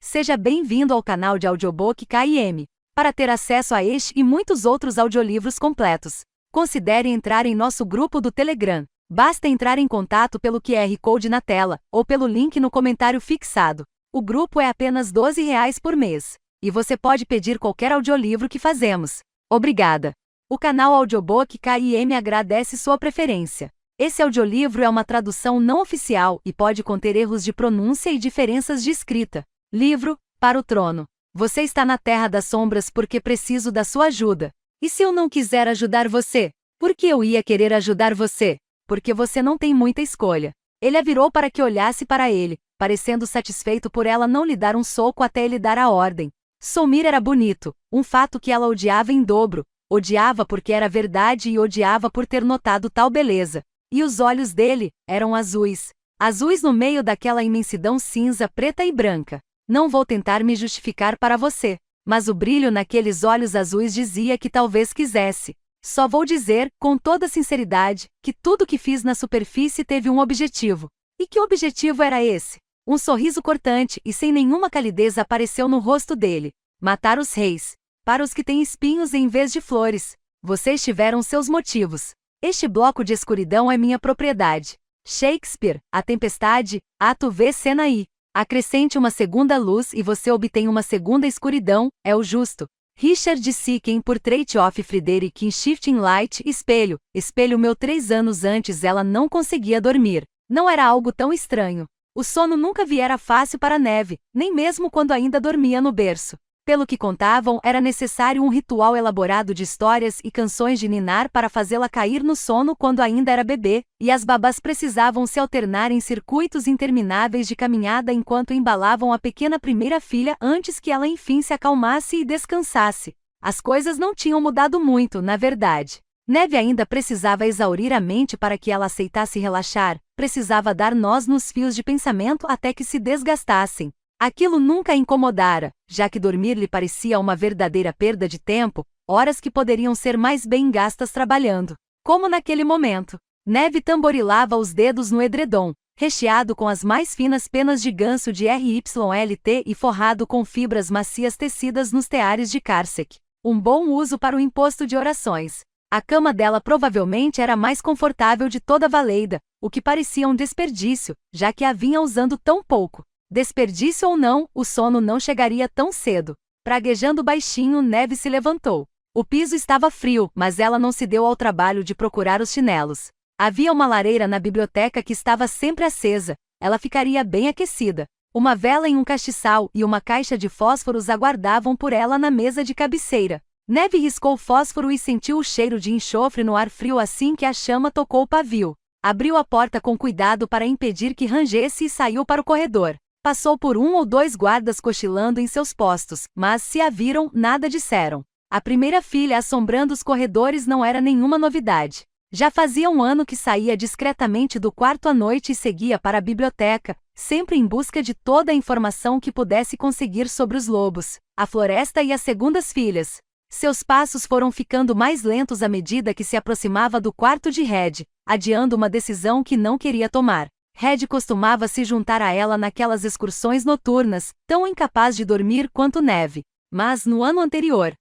Seja bem-vindo ao canal de audiobook KM. Para ter acesso a este e muitos outros audiolivros completos, considere entrar em nosso grupo do Telegram. Basta entrar em contato pelo QR Code na tela, ou pelo link no comentário fixado. O grupo é apenas R$ 12 por mês. E você pode pedir qualquer audiolivro que fazemos. Obrigada! O canal Audiobook KM agradece sua preferência. Esse audiolivro é uma tradução não oficial e pode conter erros de pronúncia e diferenças de escrita. Livro, Para o Trono. Você está na Terra das Sombras porque preciso da sua ajuda. E se eu não quiser ajudar você? Por que eu ia querer ajudar você? Porque você não tem muita escolha. Ele a virou para que olhasse para ele, parecendo satisfeito por ela não lhe dar um soco até ele dar a ordem. Somir era bonito, um fato que ela odiava em dobro. Odiava porque era verdade e odiava por ter notado tal beleza. E os olhos dele eram azuis. Azuis no meio daquela imensidão cinza, preta e branca. Não vou tentar me justificar para você, mas o brilho naqueles olhos azuis dizia que talvez quisesse. Só vou dizer, com toda sinceridade, que tudo que fiz na superfície teve um objetivo. E que objetivo era esse? Um sorriso cortante e sem nenhuma calidez apareceu no rosto dele. Matar os reis. Para os que têm espinhos em vez de flores. Vocês tiveram seus motivos. Este bloco de escuridão é minha propriedade. Shakespeare, A Tempestade, Ato V, Cena I. Acrescente uma segunda luz e você obtém uma segunda escuridão, é o justo. Richard Sicken Portrait of Frederick in Shifting Light. Espelho, espelho meu. 3 anos antes ela não conseguia dormir. Não era algo tão estranho. O sono nunca viera fácil para Neve, nem mesmo quando ainda dormia no berço. Pelo que contavam, era necessário um ritual elaborado de histórias e canções de ninar para fazê-la cair no sono quando ainda era bebê, e as babás precisavam se alternar em circuitos intermináveis de caminhada enquanto embalavam a pequena primeira filha antes que ela enfim se acalmasse e descansasse. As coisas não tinham mudado muito, na verdade. Neve ainda precisava exaurir a mente para que ela aceitasse relaxar, precisava dar nós nos fios de pensamento até que se desgastassem. Aquilo nunca a incomodara, já que dormir lhe parecia uma verdadeira perda de tempo, horas que poderiam ser mais bem gastas trabalhando. Como naquele momento. Neve tamborilava os dedos no edredom, recheado com as mais finas penas de ganso de RYLT e forrado com fibras macias tecidas nos teares de Karsek. Um bom uso para o imposto de orações. A cama dela provavelmente era a mais confortável de toda a Valeida, o que parecia um desperdício, já que a vinha usando tão pouco. Desperdício ou não, o sono não chegaria tão cedo. Praguejando baixinho, Neve se levantou. O piso estava frio, mas ela não se deu ao trabalho de procurar os chinelos. Havia uma lareira na biblioteca que estava sempre acesa, ela ficaria bem aquecida. Uma vela em um castiçal e uma caixa de fósforos aguardavam por ela na mesa de cabeceira. Neve riscou o fósforo e sentiu o cheiro de enxofre no ar frio assim que a chama tocou o pavio. Abriu a porta com cuidado para impedir que rangesse e saiu para o corredor. Passou por 1 ou 2 guardas cochilando em seus postos, mas se a viram, nada disseram. A primeira filha assombrando os corredores não era nenhuma novidade. Já fazia 1 ano que saía discretamente do quarto à noite e seguia para a biblioteca, sempre em busca de toda a informação que pudesse conseguir sobre os lobos, a floresta e as segundas filhas. Seus passos foram ficando mais lentos à medida que se aproximava do quarto de Red, adiando uma decisão que não queria tomar. Red costumava se juntar a ela naquelas excursões noturnas, tão incapaz de dormir quanto Neve. Mas no ano anterior,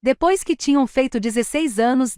depois que tinham feito 16 anos,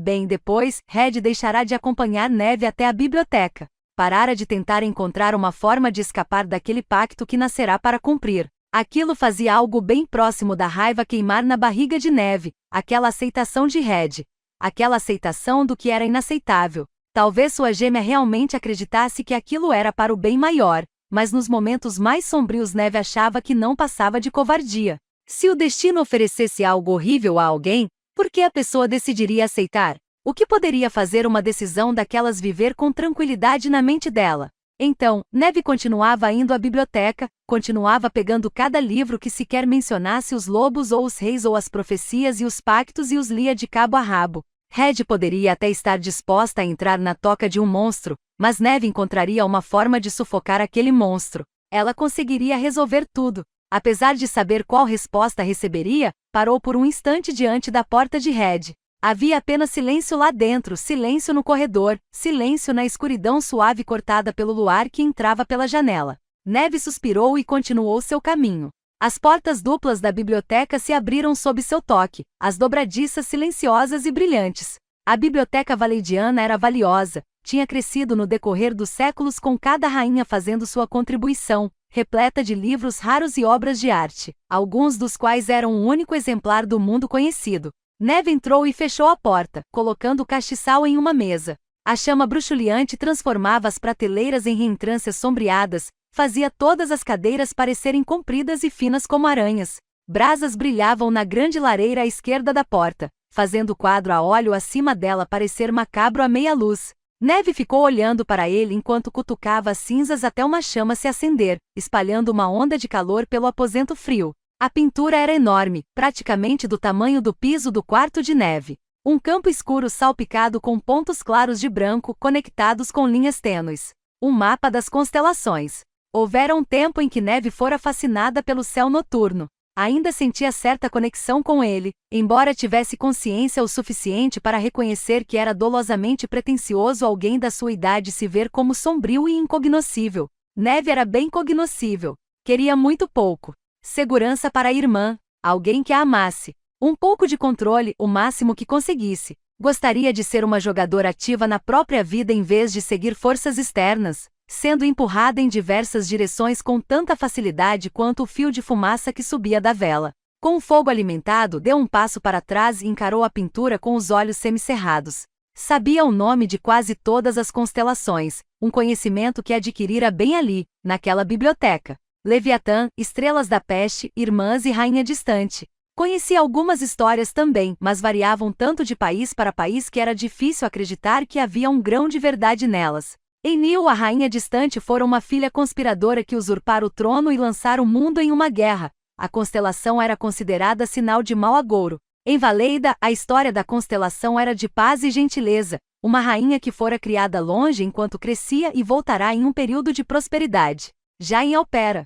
bem depois, Red deixará de acompanhar Neve até a biblioteca. Parara de tentar encontrar uma forma de escapar daquele pacto que nascerá para cumprir. Aquilo fazia algo bem próximo da raiva queimar na barriga de Neve, aquela aceitação de Red. Aquela aceitação do que era inaceitável. Talvez sua gêmea realmente acreditasse que aquilo era para o bem maior, mas nos momentos mais sombrios Neve achava que não passava de covardia. Se o destino oferecesse algo horrível a alguém, por que a pessoa decidiria aceitar? O que poderia fazer uma decisão daquelas viver com tranquilidade na mente dela? Então, Neve continuava indo à biblioteca, continuava pegando cada livro que sequer mencionasse os lobos ou os reis ou as profecias e os pactos e os lia de cabo a rabo. Red poderia até estar disposta a entrar na toca de um monstro, mas Neve encontraria uma forma de sufocar aquele monstro. Ela conseguiria resolver tudo. Apesar de saber qual resposta receberia, parou por um instante diante da porta de Red. Havia apenas silêncio lá dentro, silêncio no corredor, silêncio na escuridão suave cortada pelo luar que entrava pela janela. Neve suspirou e continuou seu caminho. As portas duplas da biblioteca se abriram sob seu toque, as dobradiças silenciosas e brilhantes. A biblioteca valeidiana era valiosa, tinha crescido no decorrer dos séculos com cada rainha fazendo sua contribuição, repleta de livros raros e obras de arte, alguns dos quais eram o único exemplar do mundo conhecido. Neve entrou e fechou a porta, colocando o castiçal em uma mesa. A chama bruxuleante transformava as prateleiras em reentrâncias sombreadas, fazia todas as cadeiras parecerem compridas e finas como aranhas. Brasas brilhavam na grande lareira à esquerda da porta, fazendo o quadro a óleo acima dela parecer macabro à meia luz. Neve ficou olhando para ele enquanto cutucava as cinzas até uma chama se acender, espalhando uma onda de calor pelo aposento frio. A pintura era enorme, praticamente do tamanho do piso do quarto de Neve. Um campo escuro salpicado com pontos claros de branco conectados com linhas tênues. Um mapa das constelações. Houvera um tempo em que Neve fora fascinada pelo céu noturno. Ainda sentia certa conexão com ele, embora tivesse consciência o suficiente para reconhecer que era dolosamente pretensioso alguém da sua idade se ver como sombrio e incognoscível. Neve era bem cognoscível. Queria muito pouco. Segurança para a irmã, alguém que a amasse. Um pouco de controle, o máximo que conseguisse. Gostaria de ser uma jogadora ativa na própria vida em vez de seguir forças externas, sendo empurrada em diversas direções com tanta facilidade quanto o fio de fumaça que subia da vela. Com o fogo alimentado, deu um passo para trás e encarou a pintura com os olhos semicerrados. Sabia o nome de quase todas as constelações, um conhecimento que adquirira bem ali, naquela biblioteca. Leviatã, Estrelas da Peste, Irmãs e Rainha Distante. Conhecia algumas histórias também, mas variavam tanto de país para país que era difícil acreditar que havia um grão de verdade nelas. Enlil, a Rainha Distante, fora uma filha conspiradora que usurpara o trono e lançara o mundo em uma guerra. A constelação era considerada sinal de mau agouro. Em Valeida, a história da constelação era de paz e gentileza, uma rainha que fora criada longe enquanto crescia e voltará em um período de prosperidade. Já em Alpera,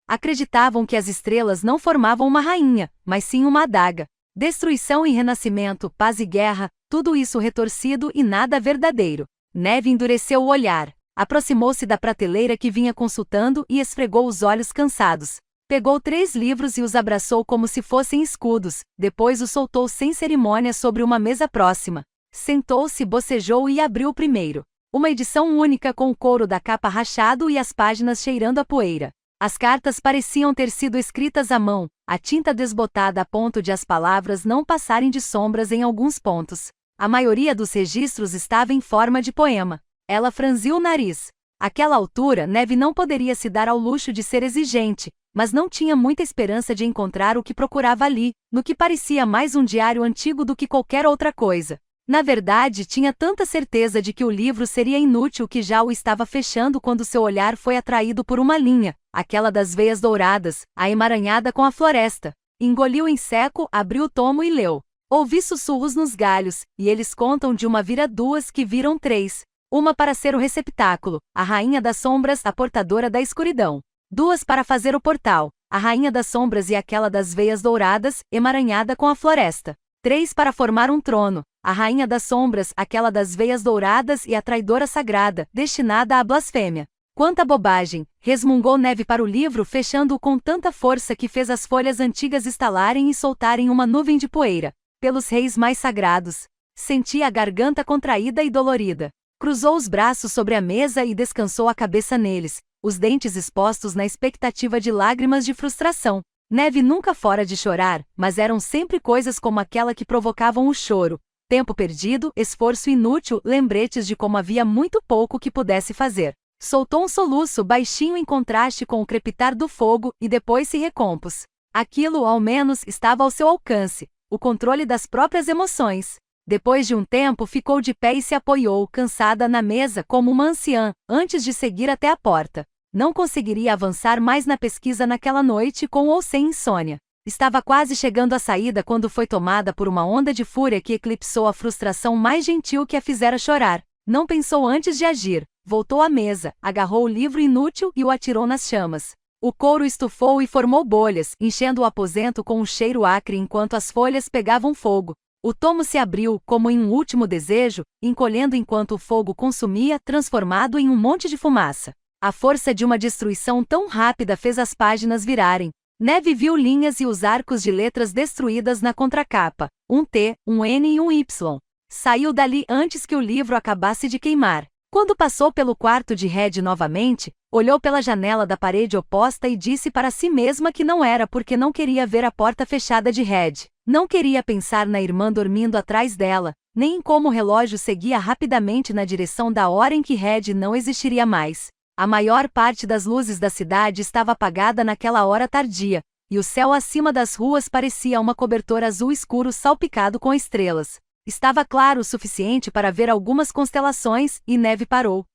acreditavam que as estrelas não formavam uma rainha, mas sim uma adaga. Destruição e renascimento, paz e guerra, tudo isso retorcido e nada verdadeiro. Neve endureceu o olhar, aproximou-se da prateleira que vinha consultando e esfregou os olhos cansados. Pegou 3 livros e os abraçou como se fossem escudos, depois os soltou sem cerimônia sobre uma mesa próxima. Sentou-se, bocejou e abriu o primeiro. Uma edição única com o couro da capa rachado e as páginas cheirando a poeira. As cartas pareciam ter sido escritas à mão, a tinta desbotada a ponto de as palavras não passarem de sombras em alguns pontos. A maioria dos registros estava em forma de poema. Ela franziu o nariz. Àquela altura, Neve não poderia se dar ao luxo de ser exigente, mas não tinha muita esperança de encontrar o que procurava ali, no que parecia mais um diário antigo do que qualquer outra coisa. Na verdade, tinha tanta certeza de que o livro seria inútil que já o estava fechando quando seu olhar foi atraído por uma linha, aquela das veias douradas, a emaranhada com a floresta. Engoliu em seco, abriu o tomo e leu. Ouvi sussurros nos galhos, e eles contam de uma vira 2 que viram 3. Uma para ser o receptáculo, a Rainha das Sombras, a portadora da escuridão. 2 para fazer o portal, a Rainha das Sombras e aquela das veias douradas, emaranhada com a floresta. 3 para formar um trono, a Rainha das Sombras, aquela das veias douradas e a traidora sagrada, destinada à blasfêmia. Quanta bobagem! Resmungou Neve para o livro, fechando-o com tanta força que fez as folhas antigas estalarem e soltarem uma nuvem de poeira. Pelos reis mais sagrados. Sentia a garganta contraída e dolorida. Cruzou os braços sobre a mesa e descansou a cabeça neles, os dentes expostos na expectativa de lágrimas de frustração. Neve nunca fora de chorar, mas eram sempre coisas como aquela que provocavam o choro. Tempo perdido, esforço inútil, lembretes de como havia muito pouco que pudesse fazer. Soltou um soluço baixinho em contraste com o crepitar do fogo e depois se recompôs. Aquilo, ao menos, estava ao seu alcance. O controle das próprias emoções. Depois de um tempo ficou de pé e se apoiou, cansada, na mesa como uma anciã, antes de seguir até a porta. Não conseguiria avançar mais na pesquisa naquela noite com ou sem insônia. Estava quase chegando à saída quando foi tomada por uma onda de fúria que eclipsou a frustração mais gentil que a fizera chorar. Não pensou antes de agir. Voltou à mesa, agarrou o livro inútil e o atirou nas chamas. O couro estufou e formou bolhas, enchendo o aposento com um cheiro acre enquanto as folhas pegavam fogo. O tomo se abriu, como em um último desejo, encolhendo enquanto o fogo consumia, transformado em um monte de fumaça. A força de uma destruição tão rápida fez as páginas virarem. Neve viu linhas e os arcos de letras destruídas na contracapa, um T, um N e um Y. Saiu dali antes que o livro acabasse de queimar. Quando passou pelo quarto de Red novamente, olhou pela janela da parede oposta e disse para si mesma que não era porque não queria ver a porta fechada de Red. Não queria pensar na irmã dormindo atrás dela, nem em como o relógio seguia rapidamente na direção da hora em que Red não existiria mais. A maior parte das luzes da cidade estava apagada naquela hora tardia, e o céu acima das ruas parecia uma cobertor azul escuro salpicado com estrelas. Estava claro o suficiente para ver algumas constelações, e Neve parou.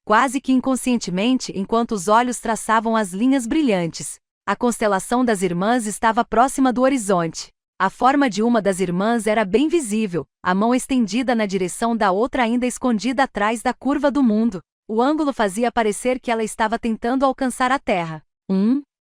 Quase que inconscientemente, enquanto os olhos traçavam as linhas brilhantes. A constelação das irmãs estava próxima do horizonte. A forma de uma das irmãs era bem visível, a mão estendida na direção da outra ainda escondida atrás da curva do mundo. O ângulo fazia parecer que ela estava tentando alcançar a terra.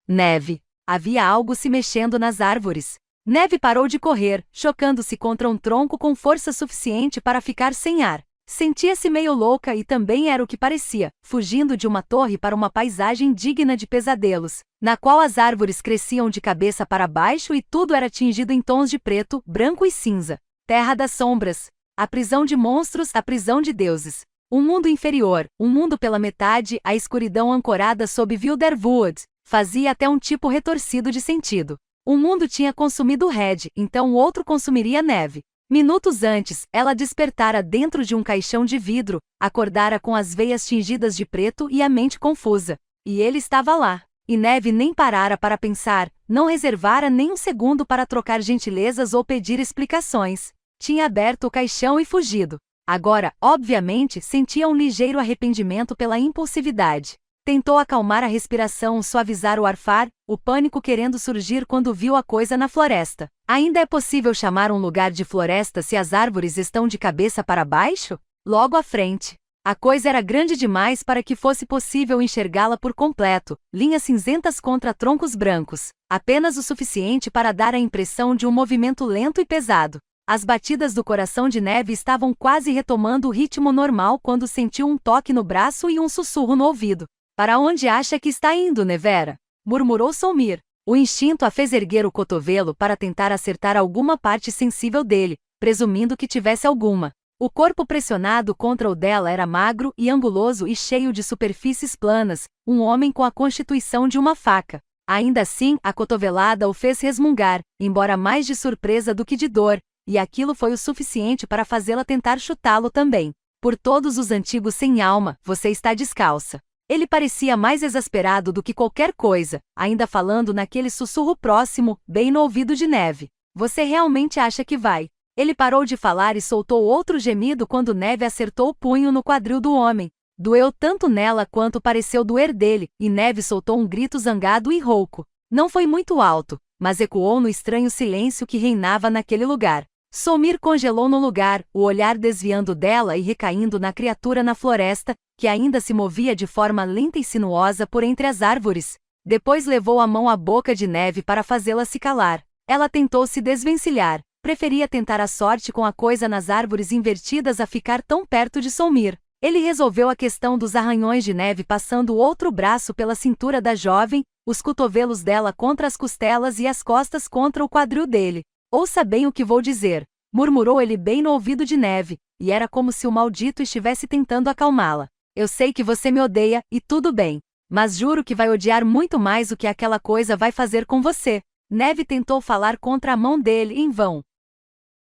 Neve. Havia algo se mexendo nas árvores. Neve parou de correr, chocando-se contra um tronco com força suficiente para ficar sem ar. Sentia-se meio louca e também era o que parecia, fugindo de uma torre para uma paisagem digna de pesadelos, na qual as árvores cresciam de cabeça para baixo e tudo era tingido em tons de preto, branco e cinza. Terra das sombras. A prisão de monstros, a prisão de deuses. Um mundo inferior, um mundo pela metade, a escuridão ancorada sob Wilderwood, fazia até um tipo retorcido de sentido. Um mundo tinha consumido Red, então o outro consumiria Neve. Minutos antes, ela despertara dentro de um caixão de vidro, acordara com as veias tingidas de preto e a mente confusa. E ele estava lá. E Neve nem parara para pensar, não reservara nem um segundo para trocar gentilezas ou pedir explicações. Tinha aberto o caixão e fugido. Agora, obviamente, sentia um ligeiro arrependimento pela impulsividade. Tentou acalmar a respiração, suavizar o arfar, o pânico querendo surgir quando viu a coisa na floresta. Ainda é possível chamar um lugar de floresta se as árvores estão de cabeça para baixo? Logo à frente. A coisa era grande demais para que fosse possível enxergá-la por completo, linhas cinzentas contra troncos brancos, apenas o suficiente para dar a impressão de um movimento lento e pesado. As batidas do coração de Neve estavam quase retomando o ritmo normal quando sentiu um toque no braço e um sussurro no ouvido. Para onde acha que está indo, Nevera? Murmurou Soulmire. O instinto a fez erguer o cotovelo para tentar acertar alguma parte sensível dele, presumindo que tivesse alguma. O corpo pressionado contra o dela era magro e anguloso e cheio de superfícies planas, um homem com a constituição de uma faca. Ainda assim, a cotovelada o fez resmungar, embora mais de surpresa do que de dor. E aquilo foi o suficiente para fazê-la tentar chutá-lo também. Por todos os antigos sem alma, você está descalça. Ele parecia mais exasperado do que qualquer coisa, ainda falando naquele sussurro próximo, bem no ouvido de Neve. Você realmente acha que vai? Ele parou de falar e soltou outro gemido quando Neve acertou o punho no quadril do homem. Doeu tanto nela quanto pareceu doer dele, e Neve soltou um grito zangado e rouco. Não foi muito alto, mas ecoou no estranho silêncio que reinava naquele lugar. Soulmire congelou no lugar, o olhar desviando dela e recaindo na criatura na floresta, que ainda se movia de forma lenta e sinuosa por entre as árvores. Depois levou a mão à boca de Neve para fazê-la se calar. Ela tentou se desvencilhar, preferia tentar a sorte com a coisa nas árvores invertidas a ficar tão perto de Soulmire. Ele resolveu a questão dos arranhões de Neve passando o outro braço pela cintura da jovem, os cotovelos dela contra as costelas e as costas contra o quadril dele. Ouça bem o que vou dizer, murmurou ele bem no ouvido de Neve, e era como se o maldito estivesse tentando acalmá-la. Eu sei que você me odeia, e tudo bem. Mas juro que vai odiar muito mais o que aquela coisa vai fazer com você. Neve tentou falar contra a mão dele em vão.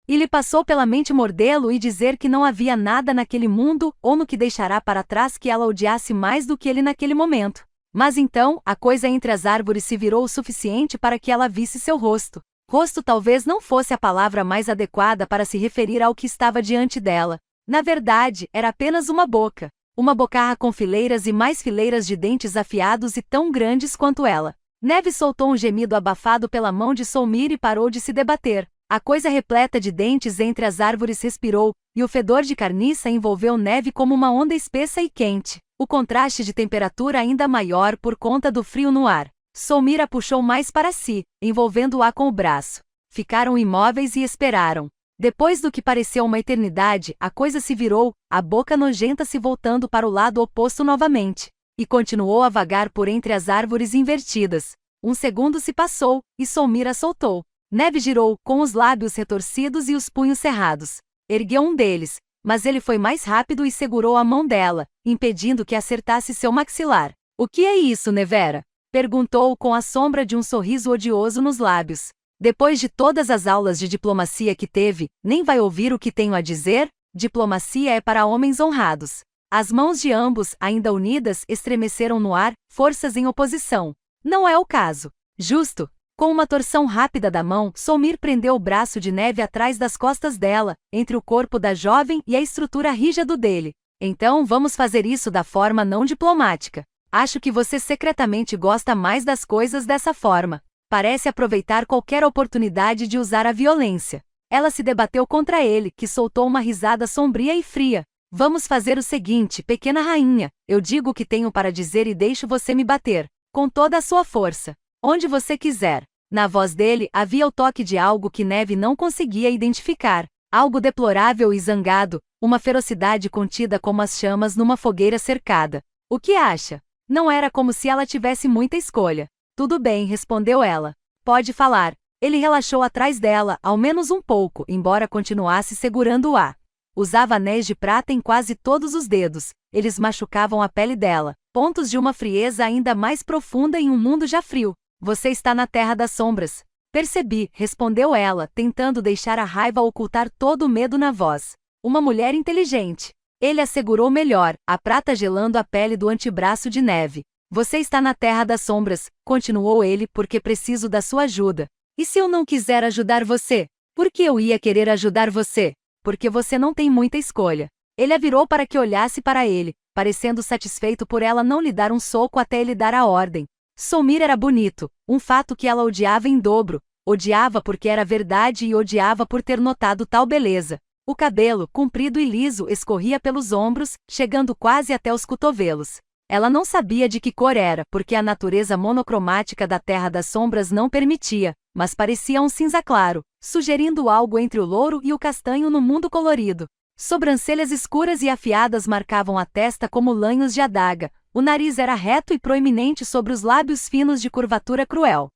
E lhe passou pela mente mordê-lo e dizer que não havia nada naquele mundo ou no que deixará para trás que ela odiasse mais do que ele naquele momento. Mas então, a coisa entre as árvores se virou o suficiente para que ela visse seu rosto. Rosto talvez não fosse a palavra mais adequada para se referir ao que estava diante dela. Na verdade, era apenas uma boca. Uma bocarra com fileiras e mais fileiras de dentes afiados e tão grandes quanto ela. Neve soltou um gemido abafado pela mão de Soulmire e parou de se debater. A coisa repleta de dentes entre as árvores respirou, e o fedor de carniça envolveu Neve como uma onda espessa e quente. O contraste de temperatura ainda maior por conta do frio no ar. Soulmire a puxou mais para si, envolvendo-a com o braço. Ficaram imóveis e esperaram. Depois do que pareceu uma eternidade, a coisa se virou, a boca nojenta se voltando para o lado oposto novamente. e continuou a vagar por entre as árvores invertidas. Um segundo se passou, e Soulmira soltou. Neve girou, com os lábios retorcidos e os punhos cerrados. Ergueu um deles, mas ele foi mais rápido e segurou a mão dela, impedindo que acertasse seu maxilar. O que é isso, Nevera? Perguntou com a sombra de um sorriso odioso nos lábios. Depois de todas as aulas de diplomacia que teve, nem vai ouvir o que tenho a dizer? Diplomacia é para homens honrados. As mãos de ambos, ainda unidas, estremeceram no ar, forças em oposição. Não é o caso. Justo. Com uma torção rápida da mão, Soulmira prendeu o braço de Neve atrás das costas dela, entre o corpo da jovem e a estrutura rígida dele. Então vamos fazer isso da forma não diplomática. Acho que você secretamente gosta mais das coisas dessa forma. Parece aproveitar qualquer oportunidade de usar a violência. Ela se debateu contra ele, que soltou uma risada sombria e fria. Vamos fazer o seguinte, pequena rainha. Eu digo o que tenho para dizer e deixo você me bater. Com toda a sua força. Onde você quiser. Na voz dele havia o toque de algo que Neve não conseguia identificar. Algo deplorável e zangado, uma ferocidade contida como as chamas numa fogueira cercada. O que acha? Não era como se ela tivesse muita escolha. Tudo bem, respondeu ela. Pode falar. Ele relaxou atrás dela, ao menos um pouco, embora continuasse segurando-a. Usava anéis de prata em quase todos os dedos. Eles machucavam a pele dela. Pontos de uma frieza ainda mais profunda em um mundo já frio. Você está na Terra das Sombras. Percebi, respondeu ela, tentando deixar a raiva ocultar todo o medo na voz. Uma mulher inteligente. Ele assegurou melhor, a prata gelando a pele do antebraço de Neve. Você está na Terra das Sombras, continuou ele, porque preciso da sua ajuda. E se eu não quiser ajudar você? Por que eu ia querer ajudar você? Porque você não tem muita escolha. Ele a virou para que olhasse para ele, parecendo satisfeito por ela não lhe dar um soco até ele dar a ordem. Soulmira era bonito, um fato que ela odiava em dobro. Odiava porque era verdade e odiava por ter notado tal beleza. O cabelo, comprido e liso, escorria pelos ombros, chegando quase até os cotovelos. Ela não sabia de que cor era, porque a natureza monocromática da Terra das Sombras não permitia, mas parecia um cinza claro, sugerindo algo entre o louro e o castanho no mundo colorido. Sobrancelhas escuras e afiadas marcavam a testa como lanhos de adaga. O nariz era reto e proeminente sobre os lábios finos de curvatura cruel.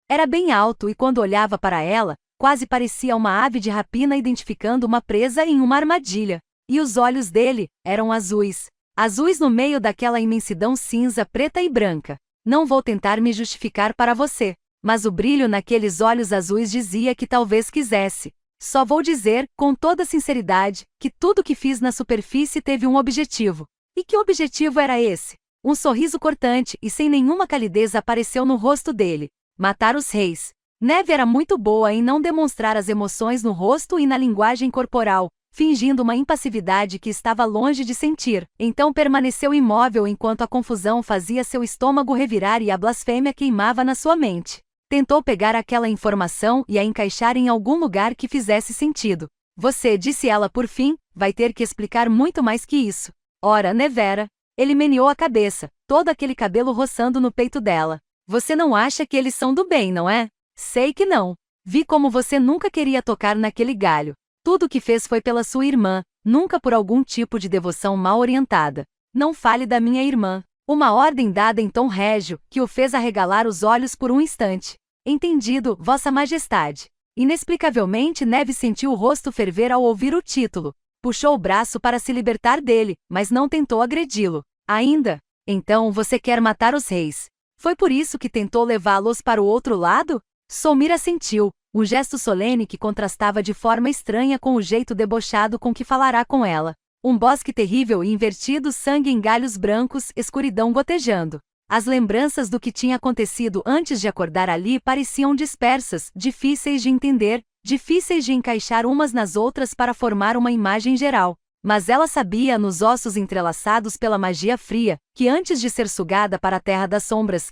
Era bem alto e quando olhava para ela, quase parecia uma ave de rapina identificando uma presa em uma armadilha. E os olhos dele eram azuis. Azuis no meio daquela imensidão cinza, preta e branca. Não vou tentar me justificar para você, mas o brilho naqueles olhos azuis dizia que talvez quisesse. Só vou dizer, com toda sinceridade, que tudo que fiz na superfície teve um objetivo. E que objetivo era esse? Um sorriso cortante e sem nenhuma calidez apareceu no rosto dele. Matar os reis. Neve era muito boa em não demonstrar as emoções no rosto e na linguagem corporal, fingindo uma impassividade que estava longe de sentir. Então permaneceu imóvel enquanto a confusão fazia seu estômago revirar e a blasfêmia queimava na sua mente. Tentou pegar aquela informação e a encaixar em algum lugar que fizesse sentido. Você, disse ela por fim, vai ter que explicar muito mais que isso. Ora, Nevera. Ele meneou a cabeça, todo aquele cabelo roçando no peito dela. Você não acha que eles são do bem, não é? Sei que não. Vi como você nunca queria tocar naquele galho. Tudo o que fez foi pela sua irmã, nunca por algum tipo de devoção mal orientada. Não fale da minha irmã. Uma ordem dada em tom régio, que o fez arregalar os olhos por um instante. Entendido, Vossa Majestade. Inexplicavelmente Neve sentiu o rosto ferver ao ouvir o título. Puxou o braço para se libertar dele, mas não tentou agredi-lo. Ainda? Então você quer matar os reis. Foi por isso que tentou levá-los para o outro lado? Soulmira assentiu, um gesto solene que contrastava de forma estranha com o jeito debochado com que falará com ela. Um bosque terrível e invertido, sangue em galhos brancos, escuridão gotejando. As lembranças do que tinha acontecido antes de acordar ali pareciam dispersas, difíceis de entender, difíceis de encaixar umas nas outras para formar uma imagem geral. Mas ela sabia, nos ossos entrelaçados pela magia fria, que antes de ser sugada para a Terra das Sombras,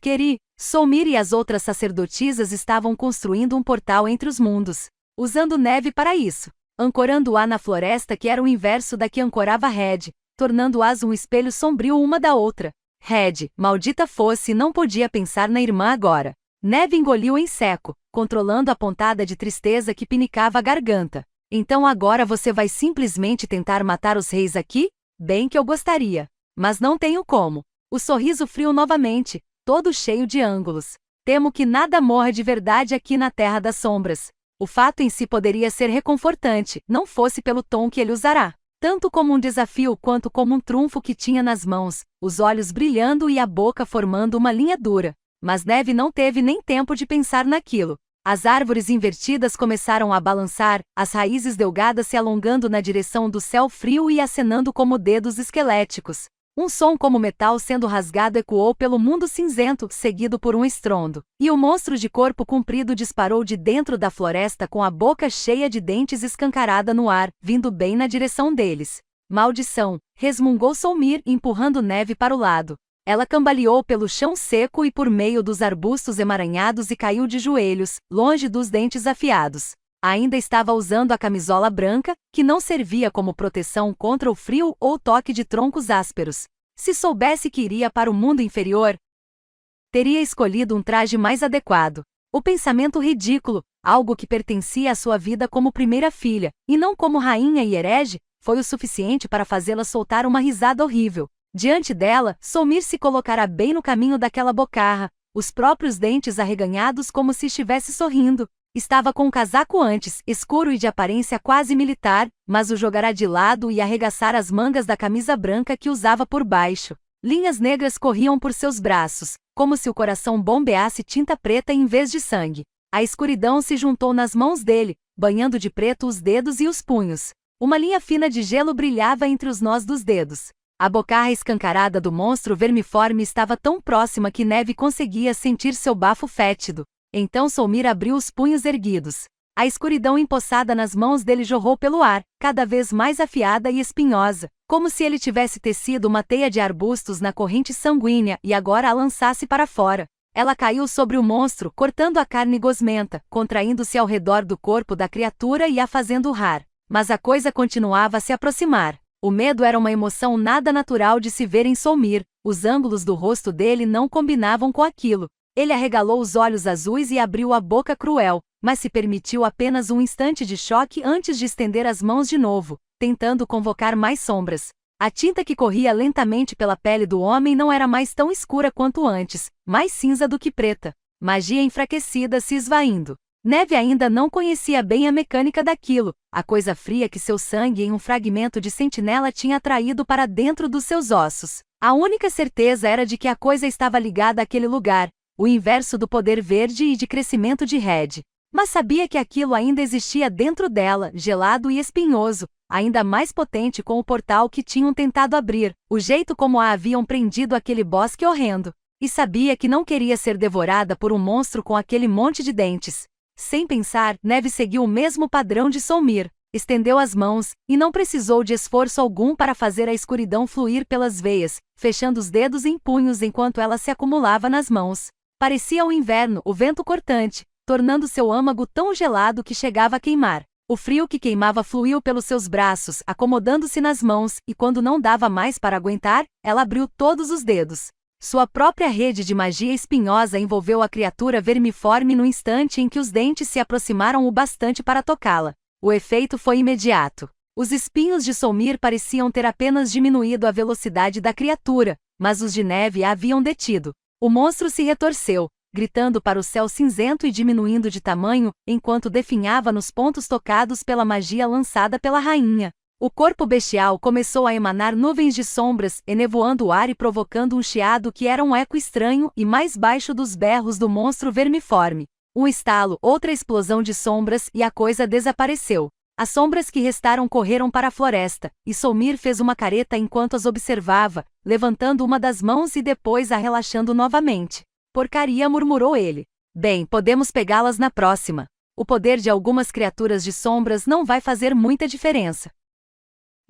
Soulmira e as outras sacerdotisas estavam construindo um portal entre os mundos, usando Neve para isso, ancorando-a na floresta que era o inverso da que ancorava Red, tornando-as um espelho sombrio uma da outra. Red, maldita fosse, não podia pensar na irmã agora. Neve engoliu em seco, controlando a pontada de tristeza que pinicava a garganta. Então agora você vai simplesmente tentar matar os reis aqui? Bem que eu gostaria. Mas não tenho como. O sorriso frio novamente, todo cheio de ângulos. Temo que nada morra de verdade aqui na Terra das Sombras. O fato em si poderia ser reconfortante, não fosse pelo tom que ele usará. Tanto como um desafio quanto como um trunfo que tinha nas mãos, os olhos brilhando e a boca formando uma linha dura. Mas Neve não teve nem tempo de pensar naquilo. As árvores invertidas começaram a balançar, as raízes delgadas se alongando na direção do céu frio e acenando como dedos esqueléticos. Um som como metal sendo rasgado ecoou pelo mundo cinzento, seguido por um estrondo. E o monstro de corpo comprido disparou de dentro da floresta com a boca cheia de dentes escancarada no ar, vindo bem na direção deles. Maldição! Resmungou Soulmire, empurrando Neve para o lado. Ela cambaleou pelo chão seco e por meio dos arbustos emaranhados e caiu de joelhos, longe dos dentes afiados. Ainda estava usando a camisola branca, que não servia como proteção contra o frio ou toque de troncos ásperos. Se soubesse que iria para o mundo inferior, teria escolhido um traje mais adequado. O pensamento ridículo, algo que pertencia à sua vida como primeira filha, e não como rainha e herege, foi o suficiente para fazê-la soltar uma risada horrível. Diante dela, Soulmire se colocara bem no caminho daquela bocarra, os próprios dentes arreganhados como se estivesse sorrindo. Estava com um casaco antes, escuro e de aparência quase militar, mas o jogara de lado e arregaçara as mangas da camisa branca que usava por baixo. Linhas negras corriam por seus braços, como se o coração bombeasse tinta preta em vez de sangue. A escuridão se juntou nas mãos dele, banhando de preto os dedos e os punhos. Uma linha fina de gelo brilhava entre os nós dos dedos. A bocarra escancarada do monstro vermiforme estava tão próxima que Neve conseguia sentir seu bafo fétido. Então Soulmire abriu os punhos erguidos. A escuridão empoçada nas mãos dele jorrou pelo ar, cada vez mais afiada e espinhosa, como se ele tivesse tecido uma teia de arbustos na corrente sanguínea e agora a lançasse para fora. Ela caiu sobre o monstro, cortando a carne gosmenta, contraindo-se ao redor do corpo da criatura e a fazendo urrar. Mas a coisa continuava a se aproximar. O medo era uma emoção nada natural de se ver em Soulmire. Os ângulos do rosto dele não combinavam com aquilo. Ele arregalou os olhos azuis e abriu a boca cruel, mas se permitiu apenas um instante de choque antes de estender as mãos de novo, tentando convocar mais sombras. A tinta que corria lentamente pela pele do homem não era mais tão escura quanto antes, mais cinza do que preta. Magia enfraquecida se esvaindo. Neve ainda não conhecia bem a mecânica daquilo, a coisa fria que seu sangue em um fragmento de sentinela tinha atraído para dentro dos seus ossos. A única certeza era de que a coisa estava ligada àquele lugar, o inverso do poder verde e de crescimento de Red. Mas sabia que aquilo ainda existia dentro dela, gelado e espinhoso, ainda mais potente com o portal que tinham tentado abrir, o jeito como a haviam prendido àquele bosque horrendo. E sabia que não queria ser devorada por um monstro com aquele monte de dentes. Sem pensar, Neve seguiu o mesmo padrão de Soulmire. Estendeu as mãos, e não precisou de esforço algum para fazer a escuridão fluir pelas veias, fechando os dedos em punhos enquanto ela se acumulava nas mãos. Parecia o inverno, o vento cortante, tornando seu âmago tão gelado que chegava a queimar. O frio que queimava fluiu pelos seus braços, acomodando-se nas mãos, e quando não dava mais para aguentar, ela abriu todos os dedos. Sua própria rede de magia espinhosa envolveu a criatura vermiforme no instante em que os dentes se aproximaram o bastante para tocá-la. O efeito foi imediato. Os espinhos de Soulmire pareciam ter apenas diminuído a velocidade da criatura, mas os de Neve a haviam detido. O monstro se retorceu, gritando para o céu cinzento e diminuindo de tamanho, enquanto definhava nos pontos tocados pela magia lançada pela rainha. O corpo bestial começou a emanar nuvens de sombras, enevoando o ar e provocando um chiado que era um eco estranho e mais baixo dos berros do monstro vermiforme. Um estalo, outra explosão de sombras e a coisa desapareceu. As sombras que restaram correram para a floresta, e Soulmire fez uma careta enquanto as observava, levantando uma das mãos e depois a relaxando novamente. Porcaria, murmurou ele. Bem, podemos pegá-las na próxima. O poder de algumas criaturas de sombras não vai fazer muita diferença.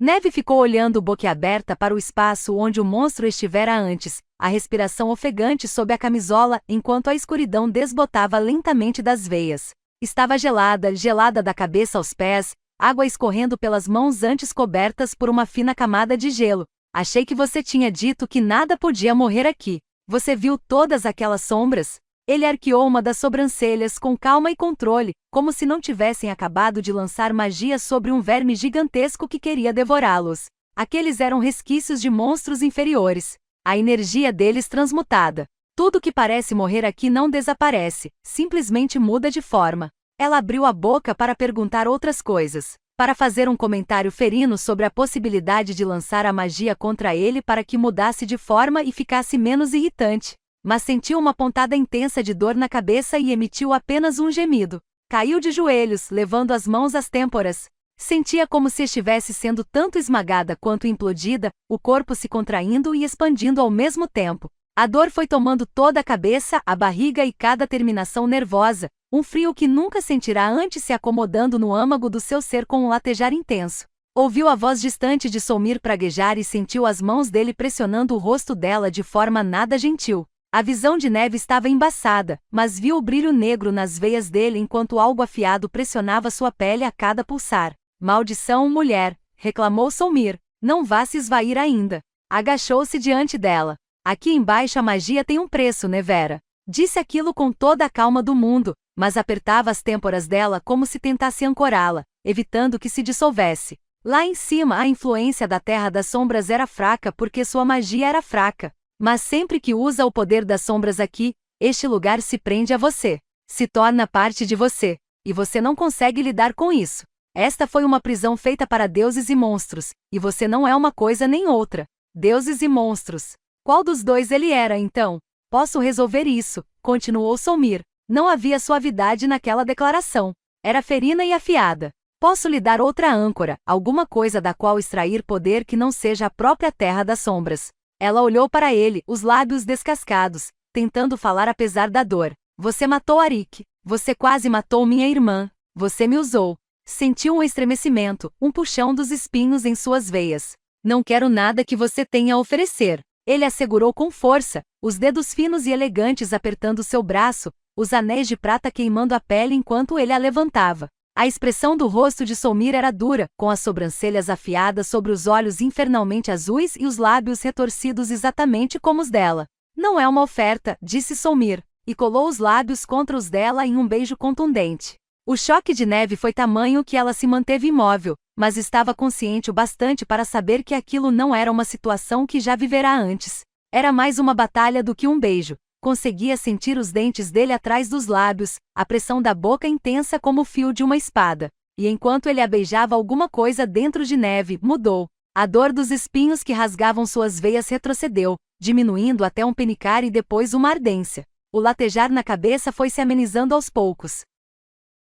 Neve ficou olhando boquiaberta para o espaço onde o monstro estivera antes, a respiração ofegante sob a camisola enquanto a escuridão desbotava lentamente das veias. Estava gelada, gelada da cabeça aos pés, água escorrendo pelas mãos antes cobertas por uma fina camada de gelo. Achei que você tinha dito que nada podia morrer aqui. Você viu todas aquelas sombras? Ele arqueou uma das sobrancelhas com calma e controle, como se não tivessem acabado de lançar magia sobre um verme gigantesco que queria devorá-los. Aqueles eram resquícios de monstros inferiores. a energia deles transmutada. Tudo que parece morrer aqui não desaparece, simplesmente muda de forma. Ela abriu a boca para perguntar outras coisas, para fazer um comentário ferino sobre a possibilidade de lançar a magia contra ele para que mudasse de forma e ficasse menos irritante. Mas sentiu uma pontada intensa de dor na cabeça e emitiu apenas um gemido. Caiu de joelhos, levando as mãos às têmporas. Sentia como se estivesse sendo tanto esmagada quanto implodida, o corpo se contraindo e expandindo ao mesmo tempo. A dor foi tomando toda a cabeça, a barriga e cada terminação nervosa, um frio que nunca sentirá antes se acomodando no âmago do seu ser com um latejar intenso. Ouviu a voz distante de Soulmire praguejar e sentiu as mãos dele pressionando o rosto dela de forma nada gentil. A visão de Neve estava embaçada, mas viu o brilho negro nas veias dele enquanto algo afiado pressionava sua pele a cada pulsar. Maldição, mulher, reclamou Soulmire. Não vá se esvair ainda. Agachou-se diante dela. Aqui embaixo a magia tem um preço, Nevera. Disse aquilo com toda a calma do mundo, mas apertava as têmporas dela como se tentasse ancorá-la, evitando que se dissolvesse. Lá em cima a influência da Terra das Sombras era fraca porque sua magia era fraca. Mas sempre que usa o poder das sombras aqui, este lugar se prende a você. Se torna parte de você. E você não consegue lidar com isso. Esta foi uma prisão feita para deuses e monstros, e você não é uma coisa nem outra. Deuses e monstros. Qual dos dois ele era, então? Posso resolver isso, continuou Soulmire. Não havia suavidade naquela declaração. Era ferina e afiada. Posso lhe dar outra âncora, alguma coisa da qual extrair poder que não seja a própria Terra das Sombras. Ela olhou para ele, os lábios descascados, tentando falar apesar da dor. Você matou Arik. Você quase matou minha irmã. Você me usou. Sentiu um estremecimento, um puxão dos espinhos em suas veias. Não quero nada que você tenha a oferecer. Ele assegurou com força, os dedos finos e elegantes apertando seu braço, os anéis de prata queimando a pele enquanto ele a levantava. A expressão do rosto de Soulmire era dura, com as sobrancelhas afiadas sobre os olhos infernalmente azuis e os lábios retorcidos exatamente como os dela. Não é uma oferta, disse Soulmire, e colou os lábios contra os dela em um beijo contundente. O choque de Neve foi tamanho que ela se manteve imóvel, mas estava consciente o bastante para saber que aquilo não era uma situação que já vivera antes. Era mais uma batalha do que um beijo. Conseguia sentir os dentes dele atrás dos lábios, a pressão da boca intensa como o fio de uma espada. E enquanto ele a beijava alguma coisa dentro de Neve, mudou. A dor dos espinhos que rasgavam suas veias retrocedeu, diminuindo até um penicar e depois uma ardência. O latejar na cabeça foi se amenizando aos poucos.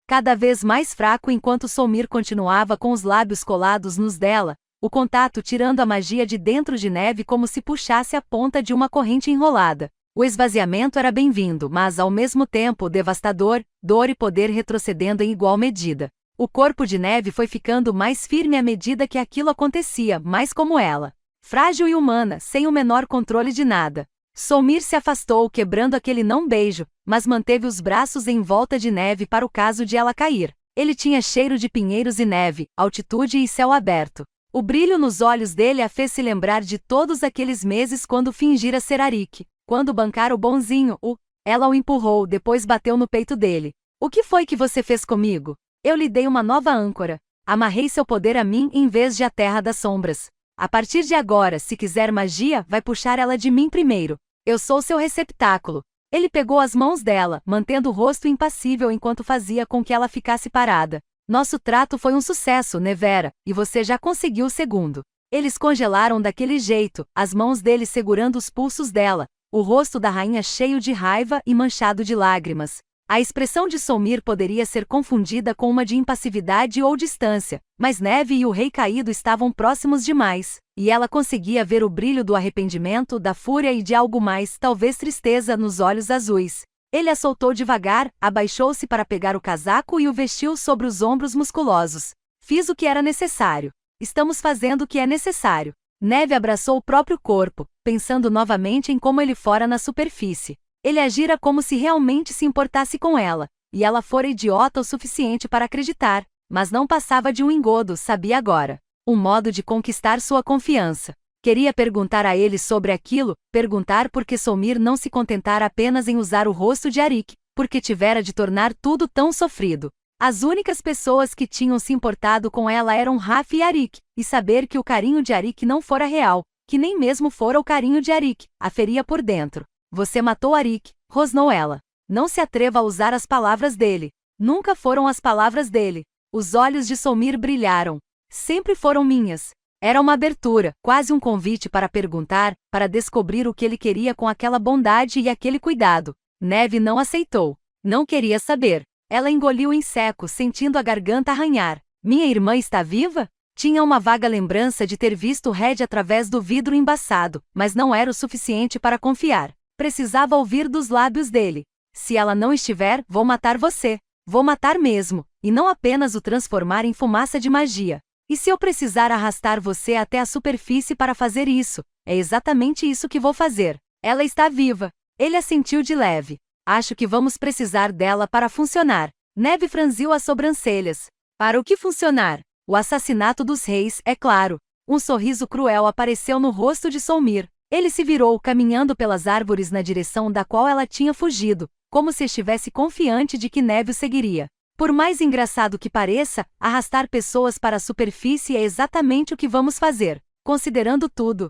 Cada vez mais fraco enquanto Soulmire continuava com os lábios colados nos dela, o contato tirando a magia de dentro de Neve como se puxasse a ponta de uma corrente enrolada. O esvaziamento era bem-vindo, mas ao mesmo tempo devastador, dor e poder retrocedendo em igual medida. O corpo de Neve foi ficando mais firme à medida que aquilo acontecia, mais como ela. Frágil e humana, sem o menor controle de nada. Soulmire se afastou quebrando aquele não-beijo, mas manteve os braços em volta de Neve para o caso de ela cair. Ele tinha cheiro de pinheiros e neve, altitude e céu aberto. O brilho nos olhos dele a fez se lembrar de todos aqueles meses quando fingira ser Arik. Quando bancar o bonzinho, ela o empurrou, depois bateu no peito dele. O que foi que você fez comigo? Eu lhe dei uma nova âncora. Amarrei seu poder a mim em vez de a Terra das Sombras. A partir de agora, se quiser magia, vai puxar ela de mim primeiro. Eu sou seu receptáculo. Ele pegou as mãos dela, mantendo o rosto impassível enquanto fazia com que ela ficasse parada. Nosso trato foi um sucesso, Nevera, e você já conseguiu o segundo. Eles congelaram daquele jeito, as mãos dele segurando os pulsos dela. O rosto da rainha cheio de raiva e manchado de lágrimas. A expressão de Soulmire poderia ser confundida com uma de impassividade ou distância, mas Neve e o Rei Caído estavam próximos demais, e ela conseguia ver o brilho do arrependimento, da fúria e de algo mais, talvez tristeza, nos olhos azuis. Ele a soltou devagar, abaixou-se para pegar o casaco e o vestiu sobre os ombros musculosos. Fiz o que era necessário. Estamos fazendo o que é necessário. Neve abraçou o próprio corpo, pensando novamente em como ele fora na superfície. Ele agira como se realmente se importasse com ela, e ela fora idiota o suficiente para acreditar, mas não passava de um engodo, sabia agora. Um modo de conquistar sua confiança. Queria perguntar a ele sobre aquilo, perguntar por que Soulmire não se contentara apenas em usar o rosto de Arik, porque tivera de tornar tudo tão sofrido. As únicas pessoas que tinham se importado com ela eram Raf e Arik, e saber que o carinho de Arik não fora real, que nem mesmo fora o carinho de Arik, a feria por dentro. Você matou Arik, rosnou ela. Não se atreva a usar as palavras dele. Nunca foram as palavras dele. Os olhos de Soulmir brilharam. Sempre foram minhas. Era uma abertura, quase um convite para perguntar, para descobrir o que ele queria com aquela bondade e aquele cuidado. Neve não aceitou. Não queria saber. Ela engoliu em seco, sentindo a garganta arranhar. Minha irmã está viva? Tinha uma vaga lembrança de ter visto Red através do vidro embaçado, mas não era o suficiente para confiar. Precisava ouvir dos lábios dele. Se ela não estiver, vou matar você. Vou matar mesmo, e não apenas o transformar em fumaça de magia. E se eu precisar arrastar você até a superfície para fazer isso? É exatamente isso que vou fazer. Ela está viva. Ele assentiu de leve. Acho que vamos precisar dela para funcionar. Neve franziu as sobrancelhas. Para o que funcionar? O assassinato dos reis, é claro. Um sorriso cruel apareceu no rosto de Soulmir. Ele se virou, caminhando pelas árvores na direção da qual ela tinha fugido, como se estivesse confiante de que Neve o seguiria. Por mais engraçado que pareça, arrastar pessoas para a superfície é exatamente o que vamos fazer, considerando tudo.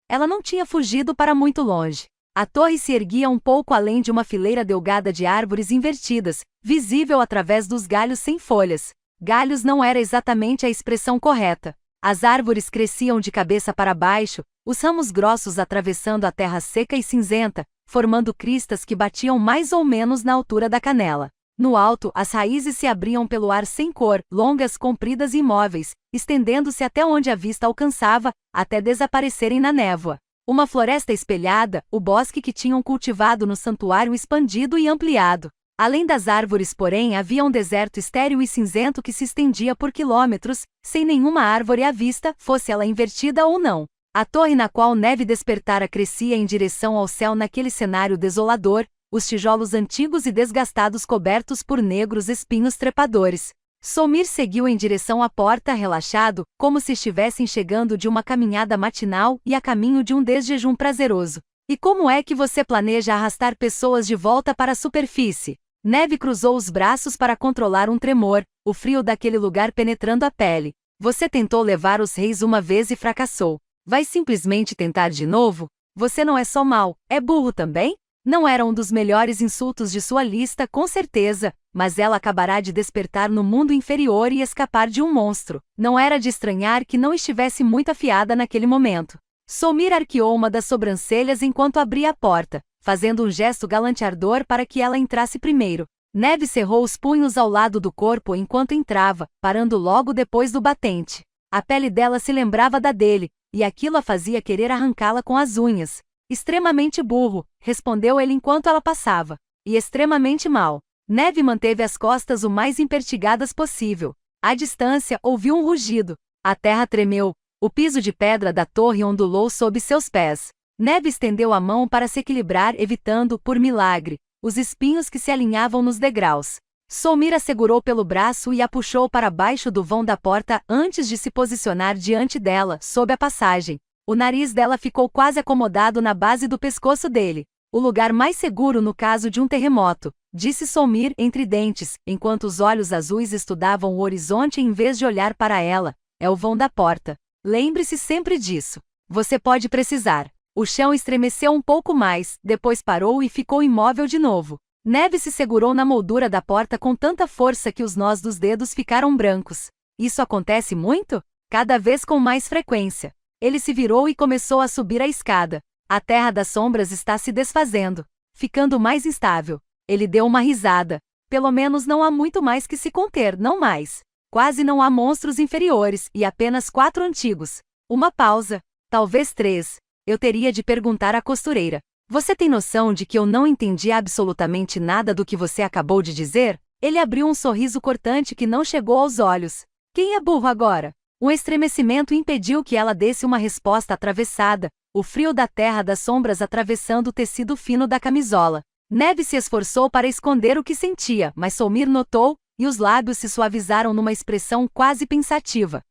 Ela não tinha fugido para muito longe. A torre se erguia um pouco além de uma fileira delgada de árvores invertidas, visível através dos galhos sem folhas. Galhos não era exatamente a expressão correta. As árvores cresciam de cabeça para baixo, os ramos grossos atravessando a terra seca e cinzenta, formando cristas que batiam mais ou menos na altura da canela. No alto, as raízes se abriam pelo ar sem cor, longas, compridas e imóveis, estendendo-se até onde a vista alcançava, até desaparecerem na névoa. Uma floresta espelhada, o bosque que tinham cultivado no santuário expandido e ampliado. Além das árvores, porém, havia um deserto estéril e cinzento que se estendia por quilômetros, sem nenhuma árvore à vista, fosse ela invertida ou não. A torre na qual Neve despertara crescia em direção ao céu naquele cenário desolador, os tijolos antigos e desgastados cobertos por negros espinhos trepadores. Soulmir seguiu em direção à porta relaxado, como se estivessem chegando de uma caminhada matinal e a caminho de um desjejum prazeroso. E como é que você planeja arrastar pessoas de volta para a superfície? Neve cruzou os braços para controlar um tremor, o frio daquele lugar penetrando a pele. Você tentou levar os reis uma vez e fracassou. Vai simplesmente tentar de novo? Você não é só mau, é burro também? Não era um dos melhores insultos de sua lista, com certeza, mas ela acabará de despertar no mundo inferior e escapar de um monstro. Não era de estranhar que não estivesse muito afiada naquele momento. Soulmir arqueou uma das sobrancelhas enquanto abria a porta, fazendo um gesto galanteador para que ela entrasse primeiro. Neve cerrou os punhos ao lado do corpo enquanto entrava, parando logo depois do batente. A pele dela se lembrava da dele, e aquilo a fazia querer arrancá-la com as unhas. Extremamente burro, respondeu ele enquanto ela passava. E extremamente mal. Neve manteve as costas o mais impertigadas possível. À distância, ouviu um rugido. A terra tremeu. O piso de pedra da torre ondulou sob seus pés. Neve estendeu a mão para se equilibrar, evitando, por milagre, os espinhos que se alinhavam nos degraus. Soulmir a segurou pelo braço e a puxou para baixo do vão da porta antes de se posicionar diante dela, sob a passagem. O nariz dela ficou quase acomodado na base do pescoço dele. O lugar mais seguro no caso de um terremoto, disse Soulmir entre dentes, enquanto os olhos azuis estudavam o horizonte em vez de olhar para ela. É o vão da porta. Lembre-se sempre disso. Você pode precisar. O chão estremeceu um pouco mais, depois parou e ficou imóvel de novo. Neve se segurou na moldura da porta com tanta força que os nós dos dedos ficaram brancos. Isso acontece muito? Cada vez com mais frequência. Ele se virou e começou a subir a escada. A terra das sombras está se desfazendo, ficando mais instável. Ele deu uma risada. Pelo menos não há muito mais que se conter, não mais. Quase não há monstros inferiores, e apenas 4 antigos. Uma pausa. Talvez 3. Eu teria de perguntar à costureira. Você tem noção de que eu não entendi absolutamente nada do que você acabou de dizer? Ele abriu um sorriso cortante que não chegou aos olhos. Quem é burro agora? Um estremecimento impediu que ela desse uma resposta atravessada, o frio da terra das sombras atravessando o tecido fino da camisola. Neve se esforçou para esconder o que sentia, mas Soulmir notou, e os lábios se suavizaram numa expressão quase pensativa.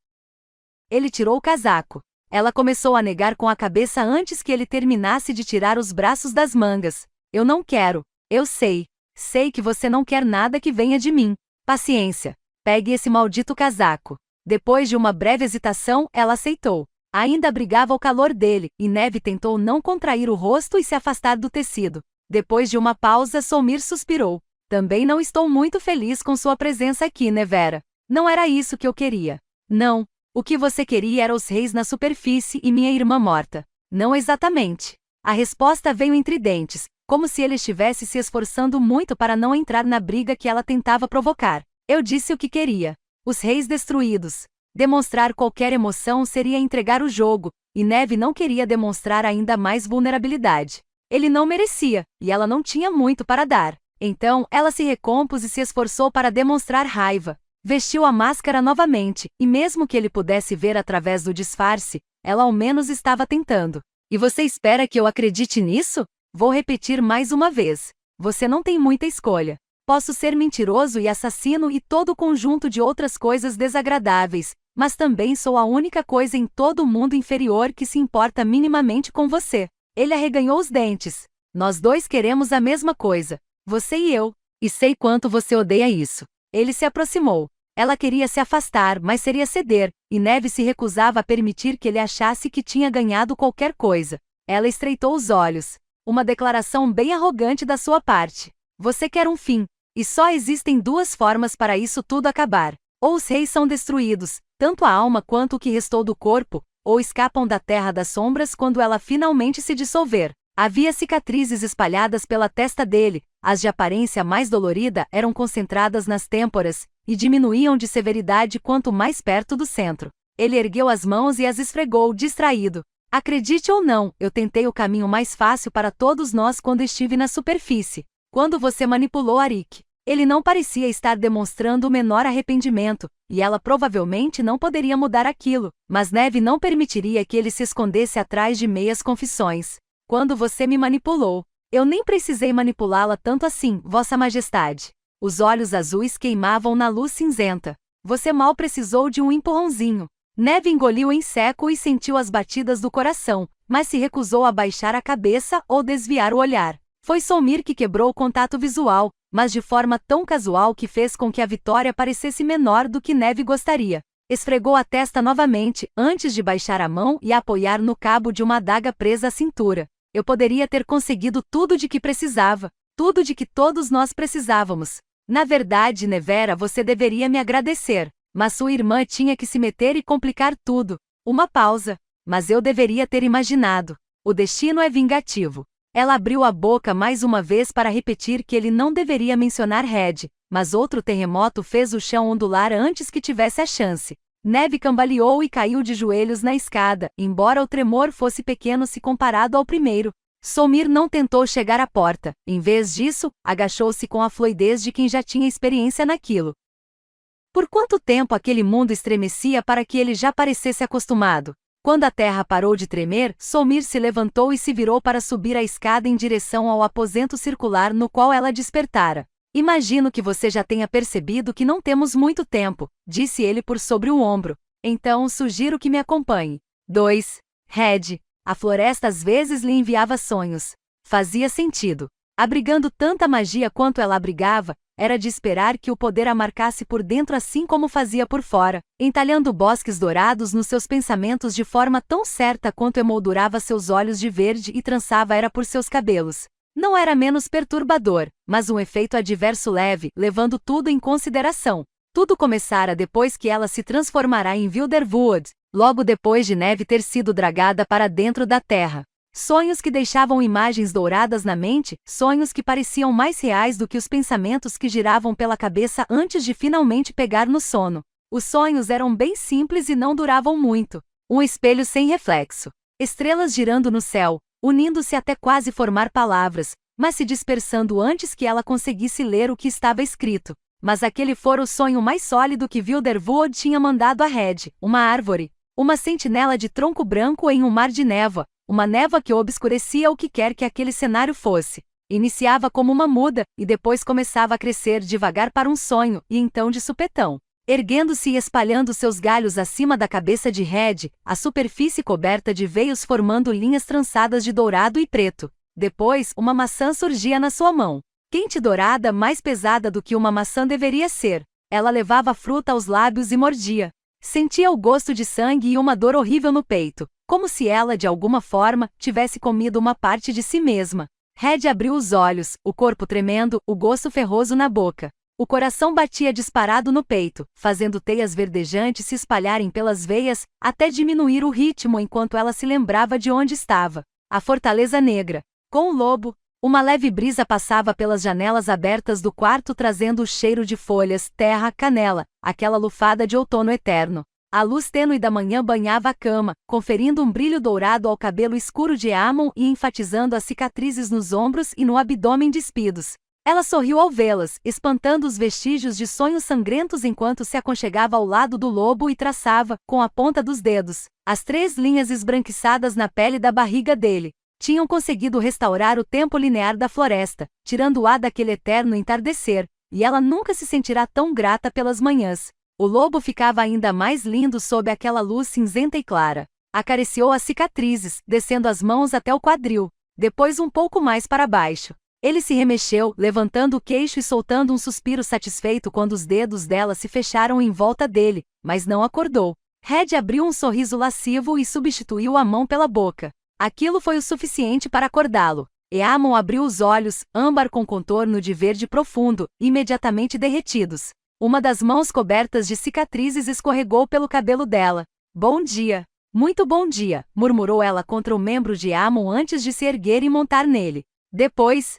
Ele tirou o casaco. Ela começou a negar com a cabeça antes que ele terminasse de tirar os braços das mangas. Eu não quero. Eu sei. Sei que você não quer nada que venha de mim. Paciência. Pegue esse maldito casaco. Depois de uma breve hesitação, ela aceitou. Ainda abrigava o calor dele, e Neve tentou não contrair o rosto e se afastar do tecido. Depois de uma pausa, Soulmire suspirou. Também não estou muito feliz com sua presença aqui, Nevera. Não era isso que eu queria. Não. O que você queria era os reis na superfície e minha irmã morta. Não exatamente. A resposta veio entre dentes, como se ele estivesse se esforçando muito para não entrar na briga que ela tentava provocar. Eu disse o que queria. Os reis destruídos. Demonstrar qualquer emoção seria entregar o jogo, e Neve não queria demonstrar ainda mais vulnerabilidade. Ele não merecia, e ela não tinha muito para dar. Então, ela se recompôs e se esforçou para demonstrar raiva. Vestiu a máscara novamente, e mesmo que ele pudesse ver através do disfarce, ela ao menos estava tentando. E você espera que eu acredite nisso? Vou repetir mais uma vez. Você não tem muita escolha. Posso ser mentiroso e assassino e todo o conjunto de outras coisas desagradáveis, mas também sou a única coisa em todo o mundo inferior que se importa minimamente com você. Ele arreganhou os dentes. Nós dois queremos a mesma coisa. Você e eu. E sei quanto você odeia isso. Ele se aproximou. Ela queria se afastar, mas seria ceder, e Neve se recusava a permitir que ele achasse que tinha ganhado qualquer coisa. Ela estreitou os olhos. Uma declaração bem arrogante da sua parte. Você quer um fim. E só existem duas formas para isso tudo acabar. Ou os reis são destruídos, tanto a alma quanto o que restou do corpo, ou escapam da Terra das Sombras quando ela finalmente se dissolver. Havia cicatrizes espalhadas pela testa dele, as de aparência mais dolorida eram concentradas nas têmporas, e diminuíam de severidade quanto mais perto do centro. Ele ergueu as mãos e as esfregou, distraído. Acredite ou não, eu tentei o caminho mais fácil para todos nós quando estive na superfície. Quando você manipulou Arik. Ele não parecia estar demonstrando o menor arrependimento, e ela provavelmente não poderia mudar aquilo, mas Neve não permitiria que ele se escondesse atrás de meias confissões. Quando você me manipulou, eu nem precisei manipulá-la tanto assim, Vossa Majestade. Os olhos azuis queimavam na luz cinzenta. Você mal precisou de um empurrãozinho. Neve engoliu em seco e sentiu as batidas do coração, mas se recusou a baixar a cabeça ou desviar o olhar. Foi Soulmire que quebrou o contato visual, mas de forma tão casual que fez com que a vitória parecesse menor do que Neve gostaria. Esfregou a testa novamente, antes de baixar a mão e a apoiar no cabo de uma adaga presa à cintura. Eu poderia ter conseguido tudo de que precisava, tudo de que todos nós precisávamos. Na verdade, Nevera, você deveria me agradecer, mas sua irmã tinha que se meter e complicar tudo. Uma pausa. Mas eu deveria ter imaginado. O destino é vingativo. Ela abriu a boca mais uma vez para repetir que ele não deveria mencionar Red, mas outro terremoto fez o chão ondular antes que tivesse a chance. Neve cambaleou e caiu de joelhos na escada, embora o tremor fosse pequeno se comparado ao primeiro. Soulmire não tentou chegar à porta, em vez disso, agachou-se com a fluidez de quem já tinha experiência naquilo. Por quanto tempo aquele mundo estremecia para que ele já parecesse acostumado? Quando a terra parou de tremer, Soulmire se levantou e se virou para subir a escada em direção ao aposento circular no qual ela despertara. Imagino que você já tenha percebido que não temos muito tempo, disse ele por sobre o ombro. Então sugiro que me acompanhe. 2. Red. A floresta às vezes lhe enviava sonhos. Fazia sentido. Abrigando tanta magia quanto ela abrigava, era de esperar que o poder a marcasse por dentro assim como fazia por fora, entalhando bosques dourados nos seus pensamentos de forma tão certa quanto emoldurava seus olhos de verde e trançava era por seus cabelos. Não era menos perturbador, mas um efeito adverso leve, levando tudo em consideração. Tudo começara depois que ela se transformará em Wilderwood, logo depois de Neve ter sido dragada para dentro da terra. Sonhos que deixavam imagens douradas na mente, sonhos que pareciam mais reais do que os pensamentos que giravam pela cabeça antes de finalmente pegar no sono. Os sonhos eram bem simples e não duravam muito. Um espelho sem reflexo. Estrelas girando no céu, unindo-se até quase formar palavras, mas se dispersando antes que ela conseguisse ler o que estava escrito. Mas aquele fora o sonho mais sólido que Wilderwood tinha mandado a Red, uma árvore. Uma sentinela de tronco branco em um mar de névoa. Uma névoa que obscurecia o que quer que aquele cenário fosse. Iniciava como uma muda, e depois começava a crescer devagar para um sonho, e então de supetão. Erguendo-se e espalhando seus galhos acima da cabeça de Red, a superfície coberta de veios formando linhas trançadas de dourado e preto. Depois, uma maçã surgia na sua mão. Quente e dourada, mais pesada do que uma maçã deveria ser. Ela levava a fruta aos lábios e mordia. Sentia o gosto de sangue e uma dor horrível no peito, como se ela, de alguma forma, tivesse comido uma parte de si mesma. Red abriu os olhos, o corpo tremendo, o gosto ferroso na boca. O coração batia disparado no peito, fazendo teias verdejantes se espalharem pelas veias, até diminuir o ritmo enquanto ela se lembrava de onde estava. A Fortaleza Negra. Com o lobo, uma leve brisa passava pelas janelas abertas do quarto trazendo o cheiro de folhas, terra, canela, aquela lufada de outono eterno. A luz tênue da manhã banhava a cama, conferindo um brilho dourado ao cabelo escuro de Eamon e enfatizando as cicatrizes nos ombros e no abdômen despidos. Ela sorriu ao vê-las, espantando os vestígios de sonhos sangrentos enquanto se aconchegava ao lado do lobo e traçava, com a ponta dos dedos, as 3 linhas esbranquiçadas na pele da barriga dele. Tinham conseguido restaurar o tempo linear da floresta, tirando-a daquele eterno entardecer, e ela nunca se sentirá tão grata pelas manhãs. O lobo ficava ainda mais lindo sob aquela luz cinzenta e clara. Acariciou as cicatrizes, descendo as mãos até o quadril, depois um pouco mais para baixo. Ele se remexeu, levantando o queixo e soltando um suspiro satisfeito quando os dedos dela se fecharam em volta dele, mas não acordou. Red abriu um sorriso lascivo e substituiu a mão pela boca. Aquilo foi o suficiente para acordá-lo. Eamon abriu os olhos, âmbar com contorno de verde profundo, imediatamente derretidos. Uma das mãos cobertas de cicatrizes escorregou pelo cabelo dela. Bom dia. Muito bom dia, murmurou ela contra o membro de Eamon antes de se erguer e montar nele. Depois,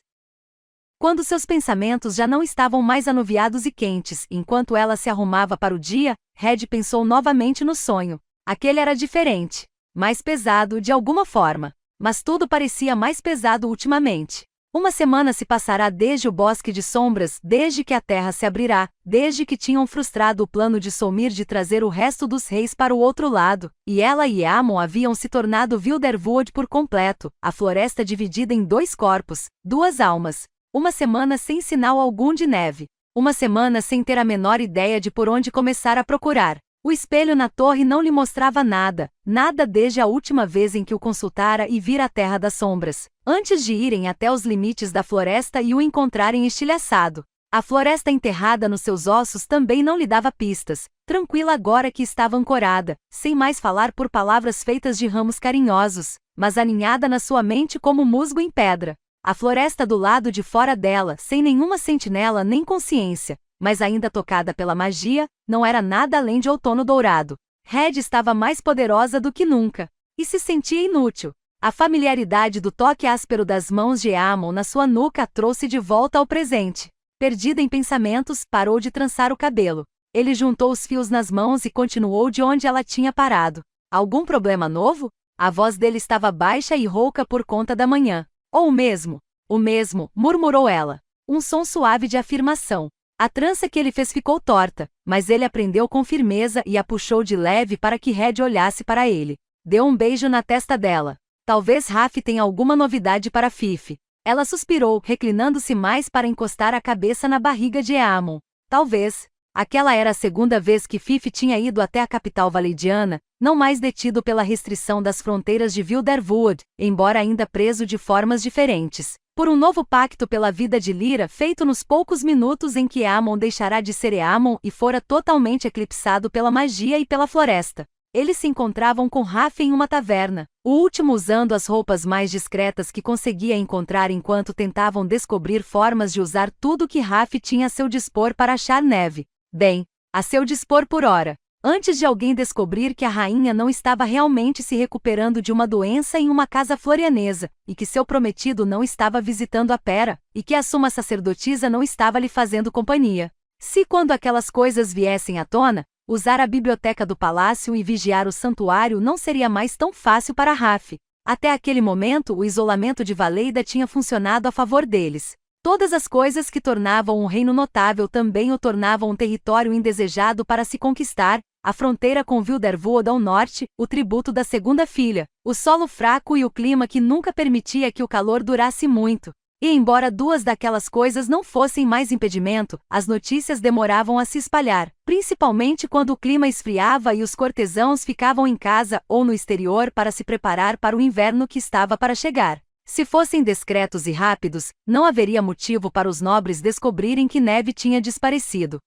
quando seus pensamentos já não estavam mais anuviados e quentes, enquanto ela se arrumava para o dia, Red pensou novamente no sonho. Aquele era diferente. Mais pesado de alguma forma. Mas tudo parecia mais pesado ultimamente. Uma semana se passará desde o Bosque de Sombras, desde que a terra se abrirá, desde que tinham frustrado o plano de Solmir de trazer o resto dos reis para o outro lado, e ela e Eamon haviam se tornado Wilderwood por completo, a floresta dividida em 2 corpos, 2 almas. Uma semana sem sinal algum de neve. Uma semana sem ter a menor ideia de por onde começar a procurar. O espelho na torre não lhe mostrava nada, nada desde a última vez em que o consultara e vira a Terra das Sombras, antes de irem até os limites da floresta e o encontrarem estilhaçado. A floresta enterrada nos seus ossos também não lhe dava pistas, tranquila agora que estava ancorada, sem mais falar por palavras feitas de ramos carinhosos, mas aninhada na sua mente como musgo em pedra. A floresta do lado de fora dela, sem nenhuma sentinela nem consciência, mas ainda tocada pela magia, não era nada além de outono dourado. Red estava mais poderosa do que nunca, e se sentia inútil. A familiaridade do toque áspero das mãos de Eamon na sua nuca a trouxe de volta ao presente. Perdida em pensamentos, parou de trançar o cabelo. Ele juntou os fios nas mãos e continuou de onde ela tinha parado. Algum problema novo? A voz dele estava baixa e rouca por conta da manhã. Ou o mesmo, murmurou ela. Um som suave de afirmação. A trança que ele fez ficou torta, mas ele a prendeu com firmeza e a puxou de leve para que Red olhasse para ele. Deu um beijo na testa dela. Talvez Raf tenha alguma novidade para Fife. Ela suspirou, reclinando-se mais para encostar a cabeça na barriga de Eamon. Talvez. Aquela era a segunda vez que Fife tinha ido até a capital valeidiana, não mais detido pela restrição das fronteiras de Wilderwood, embora ainda preso de formas diferentes, por um novo pacto pela vida de Lyra feito nos poucos minutos em que Eamon deixará de ser Eamon e fora totalmente eclipsado pela magia e pela floresta. Eles se encontravam com Raf em uma taverna, o último usando as roupas mais discretas que conseguia encontrar enquanto tentavam descobrir formas de usar tudo que Raf tinha a seu dispor para achar neve. Bem, a seu dispor por hora, antes de alguém descobrir que a rainha não estava realmente se recuperando de uma doença em uma casa florianesa, e que seu prometido não estava visitando a Pera, e que a suma sacerdotisa não estava lhe fazendo companhia. Se quando aquelas coisas viessem à tona, usar a biblioteca do palácio e vigiar o santuário não seria mais tão fácil para Raf. Até aquele momento o isolamento de Valeida tinha funcionado a favor deles. Todas as coisas que tornavam um reino notável também o tornavam um território indesejado para se conquistar, a fronteira com Wilderwood ao norte, o tributo da segunda filha, o solo fraco e o clima que nunca permitia que o calor durasse muito. E embora 2 daquelas coisas não fossem mais impedimento, as notícias demoravam a se espalhar, principalmente quando o clima esfriava e os cortesãos ficavam em casa ou no exterior para se preparar para o inverno que estava para chegar. Se fossem discretos e rápidos, não haveria motivo para os nobres descobrirem que Neve tinha desaparecido.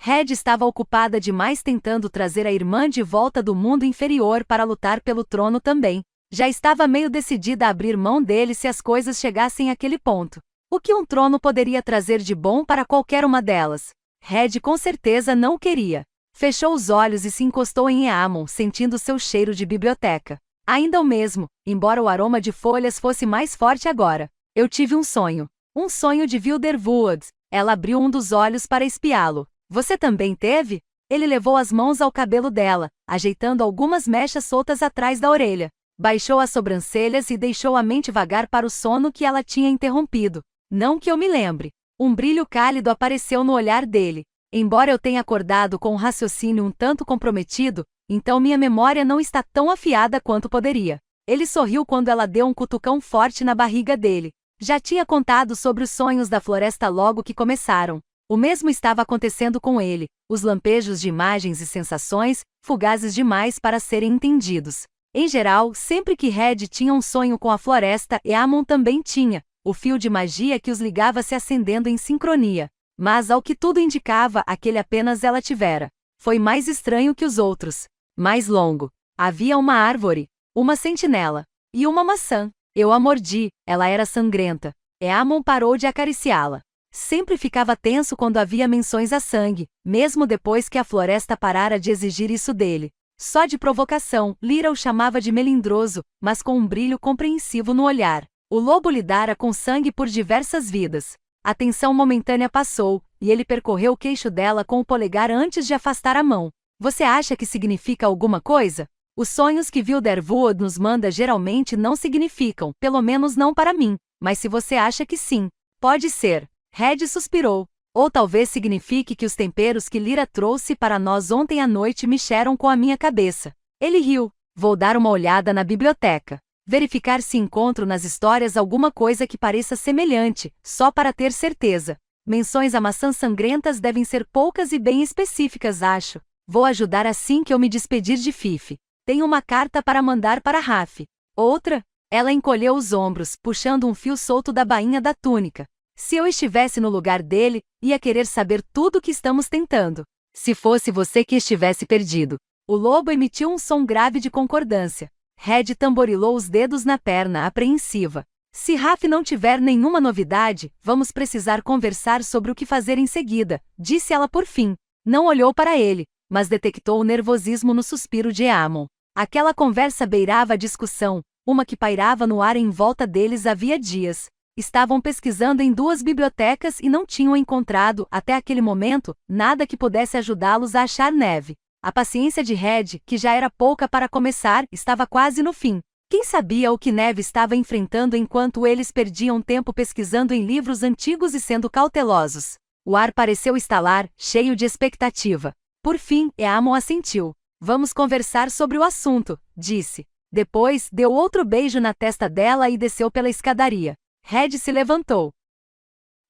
Red estava ocupada demais tentando trazer a irmã de volta do mundo inferior para lutar pelo trono também. Já estava meio decidida a abrir mão dele se as coisas chegassem àquele ponto. O que um trono poderia trazer de bom para qualquer uma delas? Red com certeza não queria. Fechou os olhos e se encostou em Eamon, sentindo seu cheiro de biblioteca. Ainda o mesmo, embora o aroma de folhas fosse mais forte agora. Eu tive um sonho. Um sonho de Wilderwood. Ela abriu um dos olhos para espiá-lo. Você também teve? Ele levou as mãos ao cabelo dela, ajeitando algumas mechas soltas atrás da orelha. Baixou as sobrancelhas e deixou a mente vagar para o sono que ela tinha interrompido. Não que eu me lembre. Um brilho cálido apareceu no olhar dele. Embora eu tenha acordado com um raciocínio um tanto comprometido, então minha memória não está tão afiada quanto poderia. Ele sorriu quando ela deu um cutucão forte na barriga dele. Já tinha contado sobre os sonhos da floresta logo que começaram. O mesmo estava acontecendo com ele, os lampejos de imagens e sensações, fugazes demais para serem entendidos. Em geral, sempre que Red tinha um sonho com a floresta, Eamon também tinha, o fio de magia que os ligava se acendendo em sincronia. Mas ao que tudo indicava, aquele apenas ela tivera. Foi mais estranho que os outros. Mais longo. Havia uma árvore, uma sentinela e uma maçã. Eu a mordi, ela era sangrenta. Eamon parou de acariciá-la. Sempre ficava tenso quando havia menções a sangue, mesmo depois que a floresta parara de exigir isso dele. Só de provocação, Lyra o chamava de melindroso, mas com um brilho compreensivo no olhar. O lobo lidara com sangue por diversas vidas. A tensão momentânea passou, e ele percorreu o queixo dela com o polegar antes de afastar a mão. Você acha que significa alguma coisa? Os sonhos que Wilderwood nos manda geralmente não significam, pelo menos não para mim, mas se você acha que sim, pode ser. Red suspirou. Ou talvez signifique que os temperos que Lyra trouxe para nós ontem à noite mexeram com a minha cabeça. Ele riu. Vou dar uma olhada na biblioteca. Verificar se encontro nas histórias alguma coisa que pareça semelhante, só para ter certeza. Menções a maçãs sangrentas devem ser poucas e bem específicas, acho. Vou ajudar assim que eu me despedir de Fifi. Tenho uma carta para mandar para Raf. Outra? Ela encolheu os ombros, puxando um fio solto da bainha da túnica. Se eu estivesse no lugar dele, ia querer saber tudo o que estamos tentando. Se fosse você que estivesse perdido. O lobo emitiu um som grave de concordância. Red tamborilou os dedos na perna, apreensiva. Se Raf não tiver nenhuma novidade, vamos precisar conversar sobre o que fazer em seguida, disse ela por fim. Não olhou para ele, mas detectou o nervosismo no suspiro de Eamon. Aquela conversa beirava a discussão, uma que pairava no ar em volta deles havia dias. Estavam pesquisando em 2 bibliotecas e não tinham encontrado, até aquele momento, nada que pudesse ajudá-los a achar neve. A paciência de Red, que já era pouca para começar, estava quase no fim. Quem sabia o que Neve estava enfrentando enquanto eles perdiam tempo pesquisando em livros antigos e sendo cautelosos? O ar pareceu estalar, cheio de expectativa. Por fim, Eamon assentiu. Vamos conversar sobre o assunto, disse. Depois, deu outro beijo na testa dela e desceu pela escadaria. Red se levantou,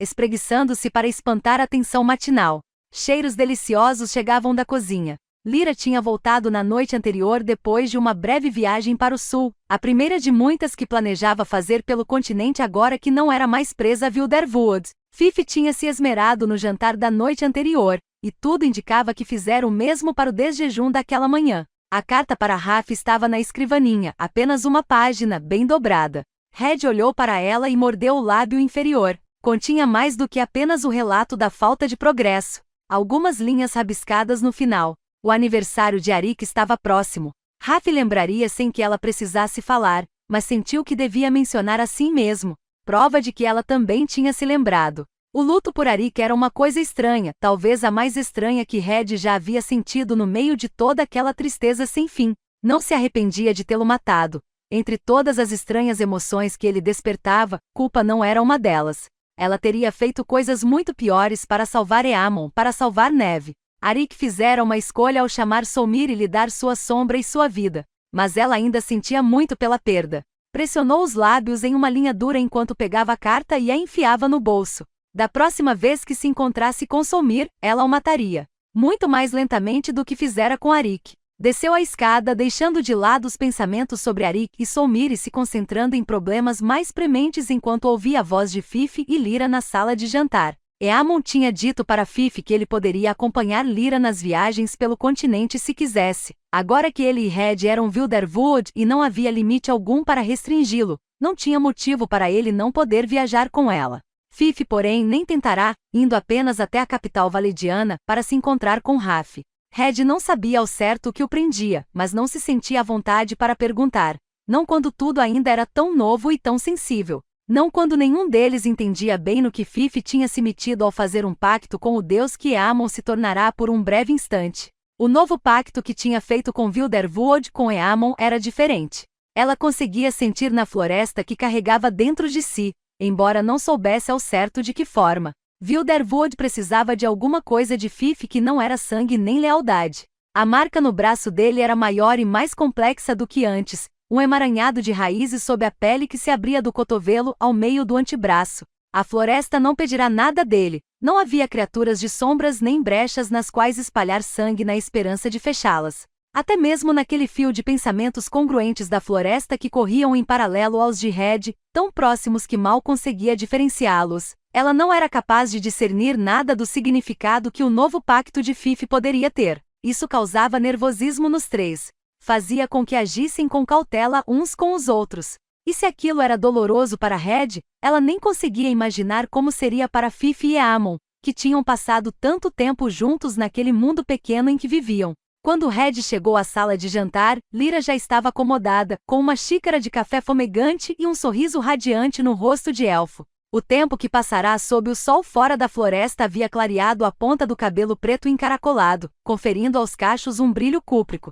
espreguiçando-se para espantar a tensão matinal. Cheiros deliciosos chegavam da cozinha. Lyra tinha voltado na noite anterior depois de uma breve viagem para o sul, a primeira de muitas que planejava fazer pelo continente agora que não era mais presa a Wilderwood. Fifi tinha se esmerado no jantar da noite anterior, e tudo indicava que fizera o mesmo para o desjejum daquela manhã. A carta para Raf estava na escrivaninha, apenas uma página, bem dobrada. Red olhou para ela e mordeu o lábio inferior. Continha mais do que apenas o relato da falta de progresso. Algumas linhas rabiscadas no final. O aniversário de Arik estava próximo. Raf lembraria sem que ela precisasse falar, mas sentiu que devia mencionar assim mesmo. Prova de que ela também tinha se lembrado. O luto por Arik era uma coisa estranha, talvez a mais estranha que Red já havia sentido no meio de toda aquela tristeza sem fim. Não se arrependia de tê-lo matado. Entre todas as estranhas emoções que ele despertava, culpa não era uma delas. Ela teria feito coisas muito piores para salvar Eamon, para salvar Neve. Arik fizera uma escolha ao chamar Solmir e lhe dar sua sombra e sua vida. Mas ela ainda sentia muito pela perda. Pressionou os lábios em uma linha dura enquanto pegava a carta e a enfiava no bolso. Da próxima vez que se encontrasse com Solmir, ela o mataria. Muito mais lentamente do que fizera com Arik. Desceu a escada deixando de lado os pensamentos sobre Arik e Solmir e se concentrando em problemas mais prementes enquanto ouvia a voz de Fifi e Lyra na sala de jantar. Eamon tinha dito para Fife que ele poderia acompanhar Lyra nas viagens pelo continente se quisesse. Agora que ele e Red eram Wilderwood e não havia limite algum para restringi-lo, não tinha motivo para ele não poder viajar com ela. Fife, porém, nem tentará, indo apenas até a capital valediana para se encontrar com Raf. Red não sabia ao certo o que o prendia, mas não se sentia à vontade para perguntar. Não quando tudo ainda era tão novo e tão sensível. Não quando nenhum deles entendia bem no que Fife tinha se metido ao fazer um pacto com o deus que Eamon se tornará por um breve instante. O novo pacto que tinha feito com Wilderwood com Eamon era diferente. Ela conseguia sentir na floresta que carregava dentro de si, embora não soubesse ao certo de que forma. Wilderwood precisava de alguma coisa de Fife que não era sangue nem lealdade. A marca no braço dele era maior e mais complexa do que antes, um emaranhado de raízes sob a pele que se abria do cotovelo ao meio do antebraço. A floresta não pedirá nada dele, não havia criaturas de sombras nem brechas nas quais espalhar sangue na esperança de fechá-las. Até mesmo naquele fio de pensamentos congruentes da floresta que corriam em paralelo aos de Red, tão próximos que mal conseguia diferenciá-los, ela não era capaz de discernir nada do significado que o novo pacto de Fife poderia ter. Isso causava nervosismo nos três. Fazia com que agissem com cautela uns com os outros. E se aquilo era doloroso para Red, ela nem conseguia imaginar como seria para Fife e Eamon, que tinham passado tanto tempo juntos naquele mundo pequeno em que viviam. Quando Red chegou à sala de jantar, Lyra já estava acomodada, com uma xícara de café fumegante e um sorriso radiante no rosto de elfo. O tempo que passará sob o sol fora da floresta havia clareado a ponta do cabelo preto encaracolado, conferindo aos cachos um brilho cúprico.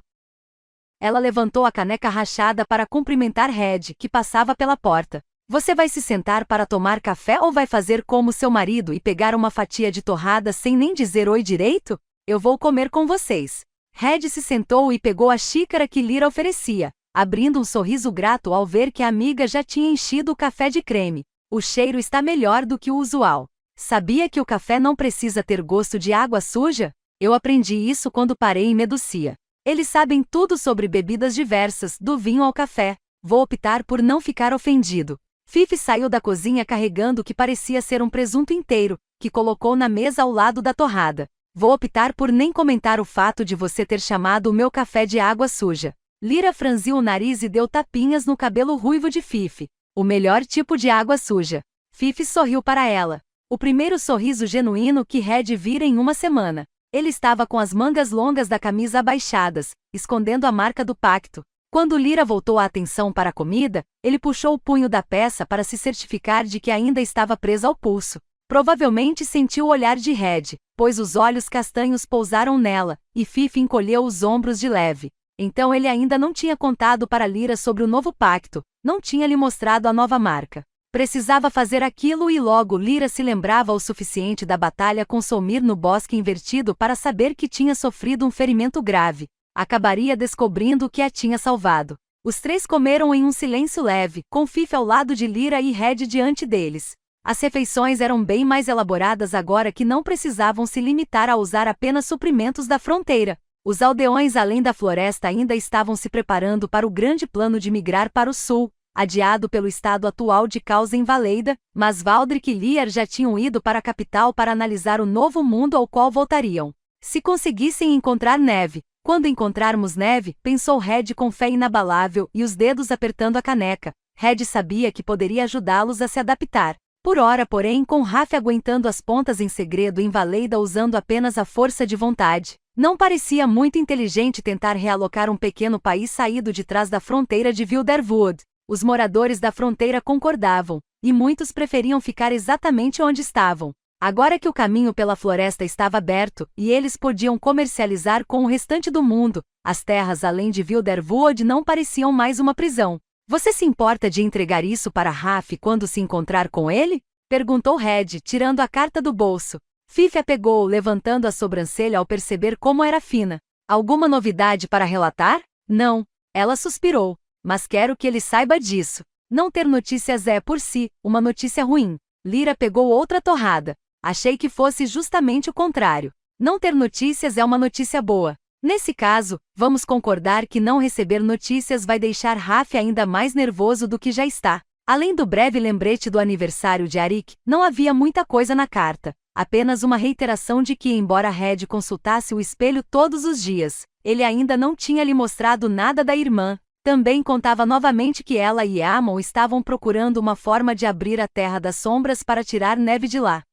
Ela levantou a caneca rachada para cumprimentar Red, que passava pela porta. Você vai se sentar para tomar café ou vai fazer como seu marido e pegar uma fatia de torrada sem nem dizer oi direito? Eu vou comer com vocês. Red se sentou e pegou a xícara que Lyra oferecia, abrindo um sorriso grato ao ver que a amiga já tinha enchido o café de creme. O cheiro está melhor do que o usual. Sabia que o café não precisa ter gosto de água suja? Eu aprendi isso quando parei em Meducia. Eles sabem tudo sobre bebidas diversas, do vinho ao café. Vou optar por não ficar ofendido. Fife saiu da cozinha carregando o que parecia ser um presunto inteiro, que colocou na mesa ao lado da torrada. Vou optar por nem comentar o fato de você ter chamado o meu café de água suja. Lyra franziu o nariz e deu tapinhas no cabelo ruivo de Fife. O melhor tipo de água suja. Fife sorriu para ela. O primeiro sorriso genuíno que Red vira em uma semana. Ele estava com as mangas longas da camisa abaixadas, escondendo a marca do pacto. Quando Lyra voltou a atenção para a comida, ele puxou o punho da peça para se certificar de que ainda estava presa ao pulso. Provavelmente sentiu o olhar de Red, pois os olhos castanhos pousaram nela, e Fife encolheu os ombros de leve. Então ele ainda não tinha contado para Lyra sobre o novo pacto, não tinha lhe mostrado a nova marca. Precisava fazer aquilo e logo Lyra se lembrava o suficiente da batalha com Solmir no Bosque Invertido para saber que tinha sofrido um ferimento grave. Acabaria descobrindo o que a tinha salvado. Os três comeram em um silêncio leve, com Fife ao lado de Lyra e Red diante deles. As refeições eram bem mais elaboradas agora que não precisavam se limitar a usar apenas suprimentos da fronteira. Os aldeões além da floresta ainda estavam se preparando para o grande plano de migrar para o sul, adiado pelo estado atual de causa em Valeida, mas Valdric e Liar já tinham ido para a capital para analisar o novo mundo ao qual voltariam. Se conseguissem encontrar neve. Quando encontrarmos neve, pensou Red com fé inabalável e os dedos apertando a caneca. Red sabia que poderia ajudá-los a se adaptar. Por ora, porém, com Raf aguentando as pontas em segredo em Valeida usando apenas a força de vontade. Não parecia muito inteligente tentar realocar um pequeno país saído de trás da fronteira de Wilderwood. Os moradores da fronteira concordavam, e muitos preferiam ficar exatamente onde estavam. Agora que o caminho pela floresta estava aberto, e eles podiam comercializar com o restante do mundo, as terras além de Wilderwood não pareciam mais uma prisão. Você se importa de entregar isso para Raf quando se encontrar com ele? Perguntou Red, tirando a carta do bolso. Fife a pegou, levantando a sobrancelha ao perceber como era fina. Alguma novidade para relatar? Não. Ela suspirou. Mas quero que ele saiba disso. Não ter notícias é, por si, uma notícia ruim. Lyra pegou outra torrada. Achei que fosse justamente o contrário. Não ter notícias é uma notícia boa. Nesse caso, vamos concordar que não receber notícias vai deixar Raf ainda mais nervoso do que já está. Além do breve lembrete do aniversário de Arik, não havia muita coisa na carta, apenas uma reiteração de que, embora Red consultasse o espelho todos os dias, ele ainda não tinha lhe mostrado nada da irmã. Também contava novamente que ela e Eamon estavam procurando uma forma de abrir a Terra das Sombras para tirar neve de lá.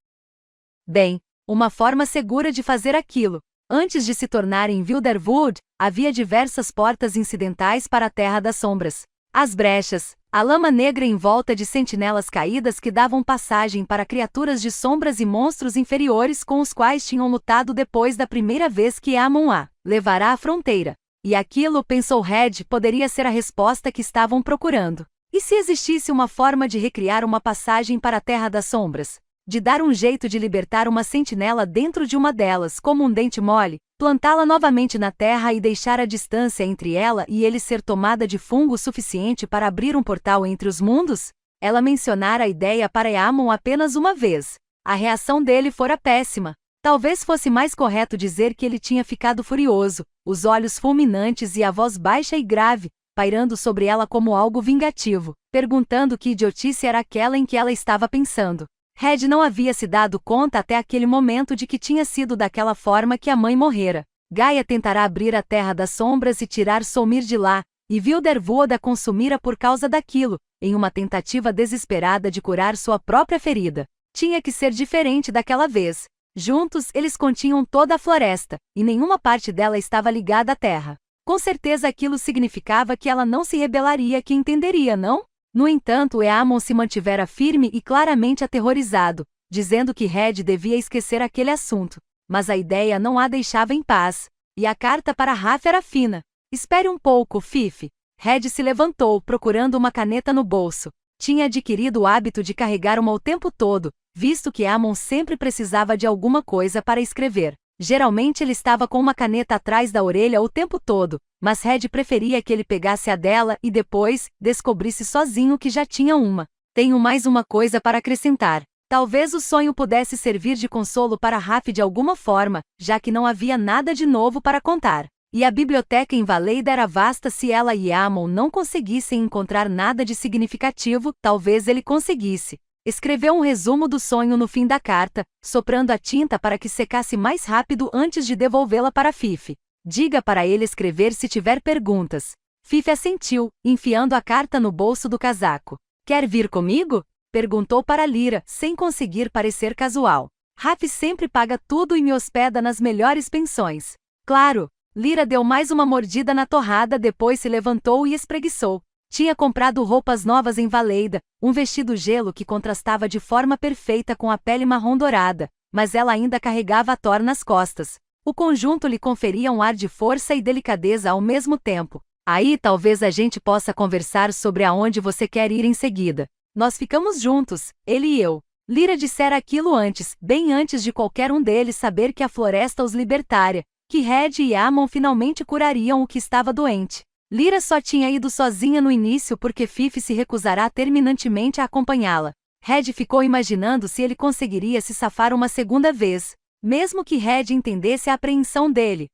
Bem, uma forma segura de fazer aquilo. Antes de se tornar em Wilderwood, havia diversas portas incidentais para a Terra das Sombras. As brechas, a lama negra em volta de sentinelas caídas que davam passagem para criaturas de sombras e monstros inferiores com os quais tinham lutado depois da primeira vez que Eamon a levará à fronteira. E aquilo, pensou Red, poderia ser a resposta que estavam procurando. E se existisse uma forma de recriar uma passagem para a Terra das Sombras? De dar um jeito de libertar uma sentinela dentro de uma delas, como um dente mole, plantá-la novamente na Terra e deixar a distância entre ela e ele ser tomada de fungo suficiente para abrir um portal entre os mundos? Ela mencionara a ideia para Eamon apenas uma vez. A reação dele fora péssima. Talvez fosse mais correto dizer que ele tinha ficado furioso, os olhos fulminantes e a voz baixa e grave, pairando sobre ela como algo vingativo, perguntando que idiotice era aquela em que ela estava pensando. Red não havia se dado conta até aquele momento de que tinha sido daquela forma que a mãe morrera. Gaia tentará abrir a Terra das Sombras e tirar Solmir de lá, e Wilderwood a consumira por causa daquilo, em uma tentativa desesperada de curar sua própria ferida. Tinha que ser diferente daquela vez. Juntos, eles continham toda a floresta, e nenhuma parte dela estava ligada à terra. Com certeza aquilo significava que ela não se rebelaria, que entenderia, não? No entanto, Eamon se mantivera firme e claramente aterrorizado, dizendo que Red devia esquecer aquele assunto. Mas a ideia não a deixava em paz. E a carta para Raf era fina. Espere um pouco, Fife. Red se levantou, procurando uma caneta no bolso. Tinha adquirido o hábito de carregar uma o tempo todo, visto que Eamon sempre precisava de alguma coisa para escrever. Geralmente ele estava com uma caneta atrás da orelha o tempo todo, mas Red preferia que ele pegasse a dela e depois descobrisse sozinho que já tinha uma. Tenho mais uma coisa para acrescentar. Talvez o sonho pudesse servir de consolo para Raf de alguma forma, já que não havia nada de novo para contar. E a biblioteca em Valeida era vasta. Se ela e Eamon não conseguissem encontrar nada de significativo, talvez ele conseguisse. Escreveu um resumo do sonho no fim da carta, soprando a tinta para que secasse mais rápido antes de devolvê-la para Fife. Diga para ele escrever se tiver perguntas. Fife assentiu, enfiando a carta no bolso do casaco. Quer vir comigo? Perguntou para Lyra, sem conseguir parecer casual. Raf sempre paga tudo e me hospeda nas melhores pensões. Claro. Lyra deu mais uma mordida na torrada, depois se levantou e espreguiçou. Tinha comprado roupas novas em Valeida, um vestido gelo que contrastava de forma perfeita com a pele marrom dourada, mas ela ainda carregava a Thor nas costas. O conjunto lhe conferia um ar de força e delicadeza ao mesmo tempo. Aí talvez a gente possa conversar sobre aonde você quer ir em seguida. Nós ficamos juntos, ele e eu. Lyra dissera aquilo antes, bem antes de qualquer um deles saber que a floresta os libertaria, que Red e Eamon finalmente curariam o que estava doente. Lyra só tinha ido sozinha no início porque Fife se recusará terminantemente a acompanhá-la. Red ficou imaginando se ele conseguiria se safar uma segunda vez, mesmo que Red entendesse a apreensão dele.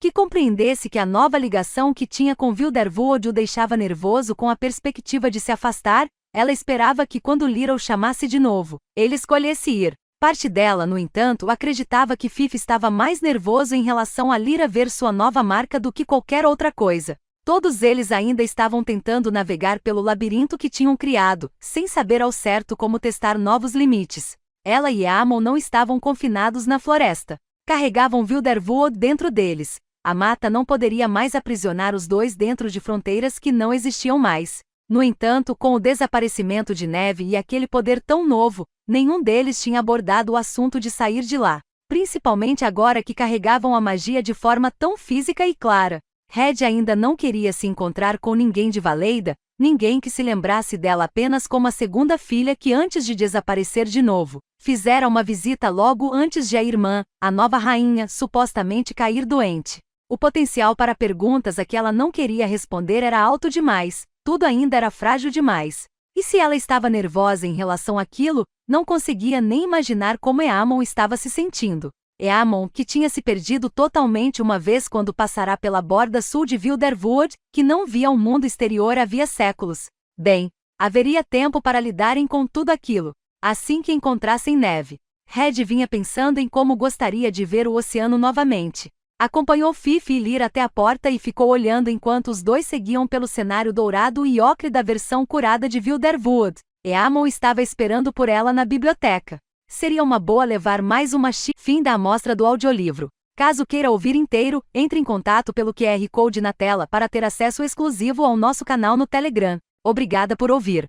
Que compreendesse que a nova ligação que tinha com Wilderwood o deixava nervoso com a perspectiva de se afastar. Ela esperava que quando Lyra o chamasse de novo, ele escolhesse ir. Parte dela, no entanto, acreditava que Fife estava mais nervoso em relação a Lyra ver sua nova marca do que qualquer outra coisa. Todos eles ainda estavam tentando navegar pelo labirinto que tinham criado, sem saber ao certo como testar novos limites. Ela e Eamon não estavam confinados na floresta. Carregavam Wilderwood dentro deles. A mata não poderia mais aprisionar os dois dentro de fronteiras que não existiam mais. No entanto, com o desaparecimento de Neve e aquele poder tão novo, nenhum deles tinha abordado o assunto de sair de lá, principalmente agora que carregavam a magia de forma tão física e clara. Red ainda não queria se encontrar com ninguém de Valeida, ninguém que se lembrasse dela apenas como a segunda filha que antes de desaparecer de novo, fizera uma visita logo antes de a irmã, a nova rainha, supostamente cair doente. O potencial para perguntas a que ela não queria responder era alto demais, tudo ainda era frágil demais. E se ela estava nervosa em relação àquilo, não conseguia nem imaginar como Eamon estava se sentindo. Eamon, que tinha se perdido totalmente uma vez quando passara pela borda sul de Wilderwood, que não via o mundo exterior havia séculos. Bem, Haveria tempo para lidarem com tudo aquilo, assim que encontrassem neve. Red vinha pensando em como gostaria de ver o oceano novamente. Acompanhou Fifi e Lir até a porta e ficou olhando enquanto os dois seguiam pelo cenário dourado e ocre da versão curada de Wilderwood. Eamon estava esperando por ela na biblioteca. Seria uma boa levar mais uma Fim da amostra do audiolivro. Caso queira ouvir inteiro, entre em contato pelo QR Code na tela para ter acesso exclusivo ao nosso canal no Telegram. Obrigada por ouvir.